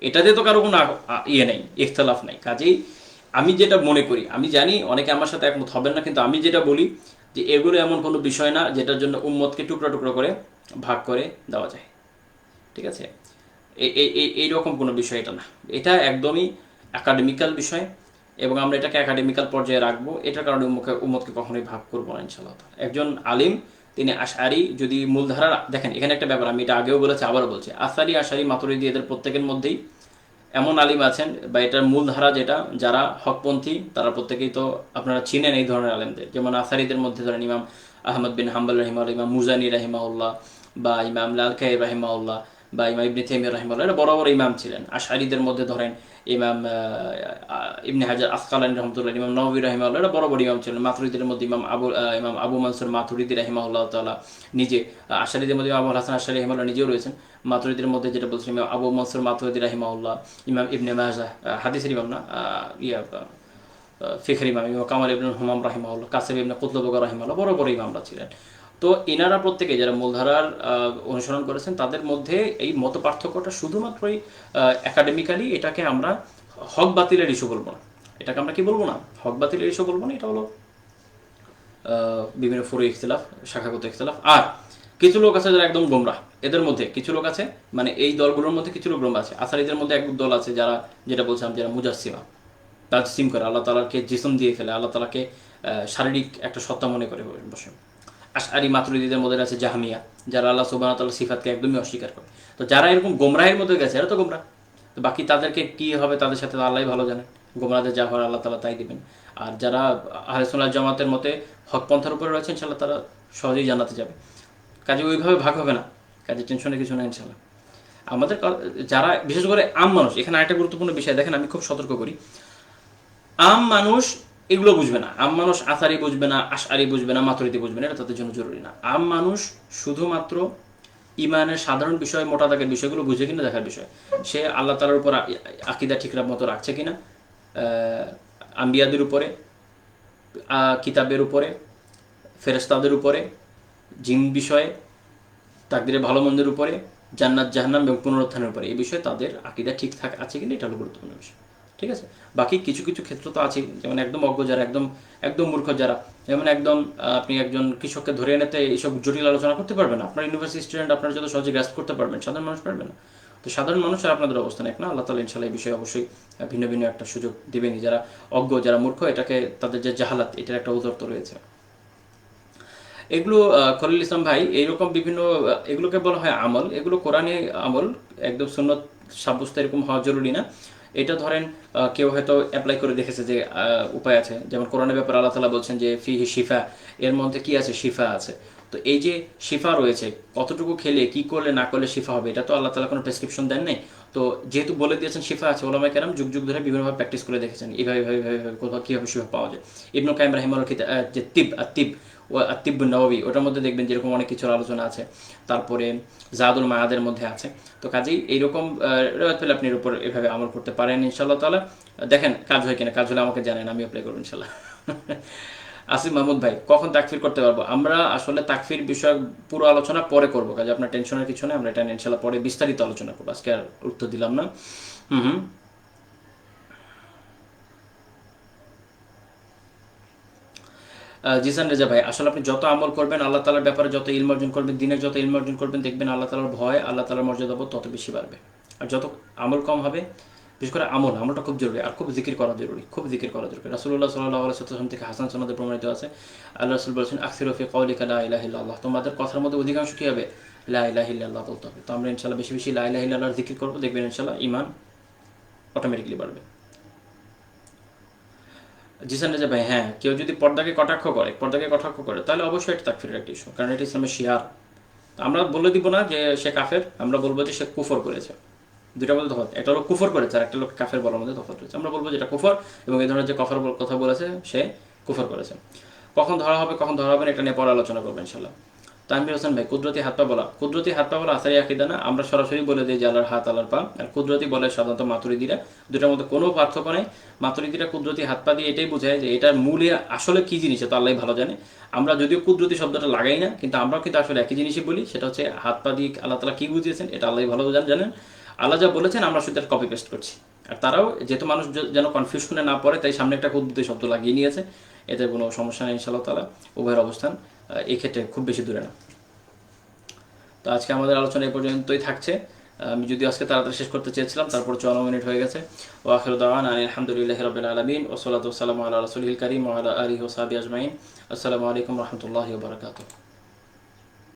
Speaker 1: এটাতে তো কারো কোনো ইয়ে নেই, ইখতিলাফ নাই। কাজেই আমি যেটা মনে করি, আমি জানি অনেকে আমার সাথে একমত হবেন না, কিন্তু আমি যেটা বলি যে এগুলো এমন কোনো বিষয় না যেটার জন্য উম্মতকে টুকরো টুকরো করে ভাগ করে দেওয়া যায়। ঠিক আছে, এইরকম কোনো বিষয় এটা না। এটা একদমই একাডেমিক্যাল বিষয়, এবং আমরা এটাকে একাডেমিক্যাল পর্যায়ে রাখবো। এটার কারণে উম্মতকে কখনোই ভাগ করবো না ইনশাআল্লাহ। একজন আলিম, তিনি আশআরি যদি মূলধারা দেখেন, এখানে একটা ব্যাপার আমি এটা আগেও বলেছি, আবারও বলছি, আশআরি মাতুরিদি এদের প্রত্যেকের মধ্যেই এমন আলিম আছেন, বা এটার মূলধারা যেটা, যারা হকপন্থী, তারা প্রত্যেকেই তো আপনারা চিনেন এই ধরনের আলেমদের। যেমন আসারিদের মধ্যে ধরেন ইমাম আহমদ বিন হাম্বল রাহিমাহুল্লাহ, ইমাম মুজানি রাহিমাহুল্লাহ, বা ইমাম লালকাই রাহিমাহুল্লাহ, বা ইমাম ইবনে তাইমিয়া রাহিমাহুল্লাহ, এটা বড় বড় ইমাম ছিলেন। আশআরিদের মধ্যে ধরেন ইমাম ইবনে হাজার আসকালানী রহমতুল্লাহ, ইমাম নওয়াবী রাহিমাহুল্লাহ, এটা বড় বড় ইমাম ছিলেন। মাতুরিদের মধ্যে ইমাম আবু মানসুর মাতুরিদি রাহিমাহুল্লাহ তাআলা নিজে, আশআরিদের মধ্যে আবুল হাসান আশআরি রাহিমাহুল্লাহ নিজেও রয়েছেন। মাতুরিদের মধ্যে যেটা বলছিলাম, ইমাম আবু মানসুর মাতুরিদি রাহিমাহুল্লাহ, ইমাম ইবনে মাজাহ, হাদিসের ইমাম না, ফিখর ইমাম, ইমাম কামাল ইবনে হুমাম রাহিমাহুল্লাহ, কাসিম ইবনে কুতলুবগা রাহিমাহুল্লাহ, বড় বড় ইমামরা ছিলেন। তো এনারা প্রত্যেকে যারা মূলধারার অনুসরণ করেছেন, তাদের মধ্যে এই মত পার্থক্যটা শুধুমাত্রই একাডেমিক্যালি। এটাকে আমরা হক বাতিলের ইস্যু বলবো না, এটাকে আমরা কি বলবো না, হক বাতিলের ইস্যু বলবো না। এটা হলো বিভিন্ন ফুরু ইখতিলাফ, শাখাগত ইখতিলাফ। আর কিছু লোক আছে যারা একদম গোমরাহ, এদের মধ্যে কিছু লোক আছে, মানে এই দলগুলোর মধ্যে কিছু লোক গোমরাহ আছে। আসারিদের মধ্যে এক দল আছে যারা, যেটা বলছিলাম, যারা মুজাসসিমা, তাজসিম করে, আল্লাহ তাআলাকে জিসম দিয়ে ফেলে, আল্লাহ তাআলাকে শারীরিক একটা সত্তা মনে করে বসে। আশআরি মাতুরিদিদের মধ্যে আছে জাহমিয়া, যারা আল্লাহ সুবহানাহু ওয়া তাআলার সিফাতকে একদমই অস্বীকার করে। তো যারা এরকম গোমরাহের মধ্যে গেছে, এরা তো গোমরাহ। তো বাকি তাদেরকে কি হবে, তাদের সাথে আল্লাহই ভালো জানেন। গোমরাহদের যা হওয়ার আল্লাহ তাআলা তাই দিবেন। আর যারা আহলে সুন্নাত জামাতের মতে হক পন্থার উপরে রয়েছেন, ইনশাআল্লাহ তারা সহজেই জান্নাতে যাবে। কাজে ওইভাবে ভাগ হবে না, কাজে টেনশনের কিছু নেই ইনশাআল্লাহ। আমাদের যারা বিশেষ করে আম মানুষ, এখানে আরেকটা গুরুত্বপূর্ণ বিষয় দেখেন, আমি খুব সতর্ক করি, আম মানুষ এগুলো বুঝবে না। আম মানুষ আসারি বুঝবে না, আশআরি বুঝবে না, মাতুরিদি বুঝবে না, এটা তাদের জন্য জরুরি না। আম মানুষ শুধুমাত্র ইমানের সাধারণ বিষয়, মোটা দাগের বিষয়গুলো বুঝে কিনা দেখার বিষয়। সে আল্লাহ তাআলার উপর আকীদা ঠিকঠাক মতো রাখছে কিনা, আম্বিয়াদের উপরে, কিতাবের উপরে, ফেরেশতাদের উপরে, জিন বিষয়ে, তাকদীরের ভালো মন্দের উপরে, জান্নাত জাহান্নাম এবং পুনরুত্থানের উপরে, এই বিষয়ে তাদের আকীদা ঠিকঠাক আছে কিনা, এটা হলো গুরুত্বপূর্ণ বিষয়। ঠিক আছে, বাকি কিছু কিছু ক্ষেত্র তো আছে, যেমন একদম অজ্ঞ যারা, একদম একদম মূর্খ যারা, যেমন একদম আপনি একজন কৃষককে ধরে এনেতে এইসব জটিল আলোচনা করতে পারবেন না। আপনার ইউনিভার্সিটি স্টুডেন্ট আপনার যত সহজে গ্রাস্প করতে পারবেন, সাধারণ মানুষ পারবে না। তো সাধারণ মানুষ আর আপনাদের অবস্থান এক না, আল্লাহ তাআলা ইনশাআল্লাহ এই বিষয়ে অবশ্যই ভিন্ন ভিন্ন একটা সুযোগ দিবেনই। যারা অজ্ঞ, যারা মূর্খ, এটাকে তাদের যে জাহালাত, এটার একটা উদারত রয়েছে। এগুলো খলিল ইসলাম ভাই, এইরকম বিভিন্ন এগুলোকে বলা হয় আমল, এগুলো কোরআনে আমল, একদম সুন্নত সাব্যস্ত এরকম হওয়া জরুরি না। এটা ধরেন কেউ হয়তো অ্যাপ্লাই করে দেখেছে যে উপায় আছে, যেমন কোরআনের ব্যাপারে আল্লাহ তাআলা বলছেন যে ফিহি শিফা, এর মধ্যে কি আছে, শিফা আছে। তো এই যে শিফা রয়েছে, কতটুকু খেলে কি করলে না করলে শিফা হবে, এটা তো আল্লাহ তাআলা কোনো প্রেসক্রিপশন দেন নাই। তো যেহেতু বলে দিয়েছেন শিফা আছে, ওলামায়ে কেরাম যুগ যুগ ধরে বিভিন্নভাবে প্র্যাকটিস করে দেখেছেন, এইভাবে এইভাবে এইভাবে এইভাবে কোথাও কীভাবে শিফা পাওয়া যায়। ইবনে কাইয়িম রাহিমাহুল্লাহ কিতাব যে তিব আর তিব ও আত্তিব নববী, ওটার মধ্যে দেখবেন যেরকম অনেক কিছুর আলোচনা আছে। তারপরে জাদুল মায়াদের মধ্যে আছে। তো কাজেই এইরকম রেওয়ায়ত পেলে আপনি এর উপর এভাবে আমল করতে পারেন ইনশাআল্লাহ তাআলা। দেখেন কাজ হয় কিনা, কাজ হলে আমাকে জানেন, আমি অ্যাপ্লাই করবো ইনশাআল্লাহ। আসিফ মাহমুদ ভাই, কখন তাকফির করতে পারবো? আমরা আসলে তাকফির বিষয়ক পুরো আলোচনা পরে করবো, কাজে আপনার টেনশনের কিছু নেই, আমরা এটা ইনশাআল্লাহ পরে বিস্তারিত আলোচনা করবো, আজকে আর উত্তর দিলাম না। হুম হুম। জিসান রেজা ভাই, আসলে আপনি যত আমল করবেন, আল্লাহ তাআলার ব্যাপারে যত ইলম অর্জন করবেন, দিনের যত ইলম অর্জন করবেন, দেখবেন আল্লাহ তাআলার ভয়, আল্লাহ তাআলার মর্যাদাবোধ তত বেশি বাড়বে। আর যত আমল কম হবে, বিশেষ করে আমলটা খুব জরুরি, আর খুব জিকির করা জরুরি, খুব জিকির করা জরুরি। রাসূলুল্লাহ সাল্লাল্লাহু আলাইহি ওয়াসাল্লাম থেকে হাসান সনদে প্রমাণিত আছে, আল্লাহ রাসূল বলেছেন আকসিরু ফি কওলিকা লা ইলাহা ইল্লাল্লাহ, তোমাদের কথার মধ্যে অধিকাংশ কি হবে, লা ইলাহা ইল্লাল্লাহ বলতে হবে। তো আমরা ইনশাআল্লাহ বেশি বেশি লা ইলাহা ইল্লাল্লাহর জিকির করবো, দেখবেন ইনশাআল্লাহ ঈমান অটোমেটিক্যালি বাড়বে। জিসান রেজা ভাই, হ্যাঁ, কেউ যদি পর্দাকে কটাক্ষ করে তাহলে অবশ্যই এটা তাকফিরের একটা ইস্যু, কারণ এটা ইসলামের শিয়ার। আমরা বলে দিব না যে সে কাফের, আমরা বলবো যে সে কুফর করেছে। দুইটার মধ্যে তফাৎ, একটা লোক কুফর করেছে আর একটা লোক কাফের বলার মধ্যে তফাৎ রয়েছে। আমরা বলবো যে এটা কুফর, এবং এই ধরনের যে কফর কথা বলেছে সে কুফর করেছে। কখন ধরা হবে কখন ধরা হবে না, এটা নিয়ে পরে আলোচনা করবো ইনশাল্লাহ। তানভীর হোসেন ভাই, কুদরতি হাত পা বলা, কুদরতি হাত পা বলা আসারি আকিদা না, আমরা সরাসরি বলে দিই যে আল্লাহর হাত আল্লাহর পা, আর কুদরতি বলে সাধারণত মাতুরিদিরা। দুটার মধ্যে কোনো পার্থক্য নেই। মাতুরিদিরা কুদরতি হাত পা দিয়ে এটাই বোঝায় যে এটার মূলে আসলে কি জিনিস, তো আল্লাহ ভালো জানে। আমরা যদিও কুদরতি শব্দটা লাগাই না, কিন্তু আমরাও কিন্তু আসলে একই জিনিসই বলি, সেটা হচ্ছে হাত পা দিয়ে আল্লাহ তাআলা কি বুঝিয়েছেন এটা আল্লাহ ভালো জানেন। আল্লাহ যা বলেছেন আমরা শুধু কপি পেস্ট করছি। আর তারাও যেহেতু মানুষ যেন কনফিউশনে না পড়ে, তাই সামনে একটা কুদরতি শব্দ লাগিয়ে নিয়েছে। এতে কোনো সমস্যা নেই ইনশাআল্লাহ তাআলা। উভয়ের অবস্থান এই ক্ষেত্রে খুব বেশি দূরে না। তো আজকে আমাদের আলোচনা এই পর্যন্তই থাকছে। আমি যদি আজকে তাড়াতাড়ি শেষ করতে চেয়েছিলাম, তারপর 54 মিনিট হয়ে গেছে। ওয়া আখিরু দাওয়ানা আলহামদুলিল্লাহি রাব্বিল আলামিন ওয়া সলাতু ওয়া সালামু আলা রাসূলিল কারীম ওয়া আলা আলিহি ওয়া সাহবিহি আজমাইন। আসসালামু আলাইকুম ওয়া রাহমাতুল্লাহি ওয়া বারাকাতুহু।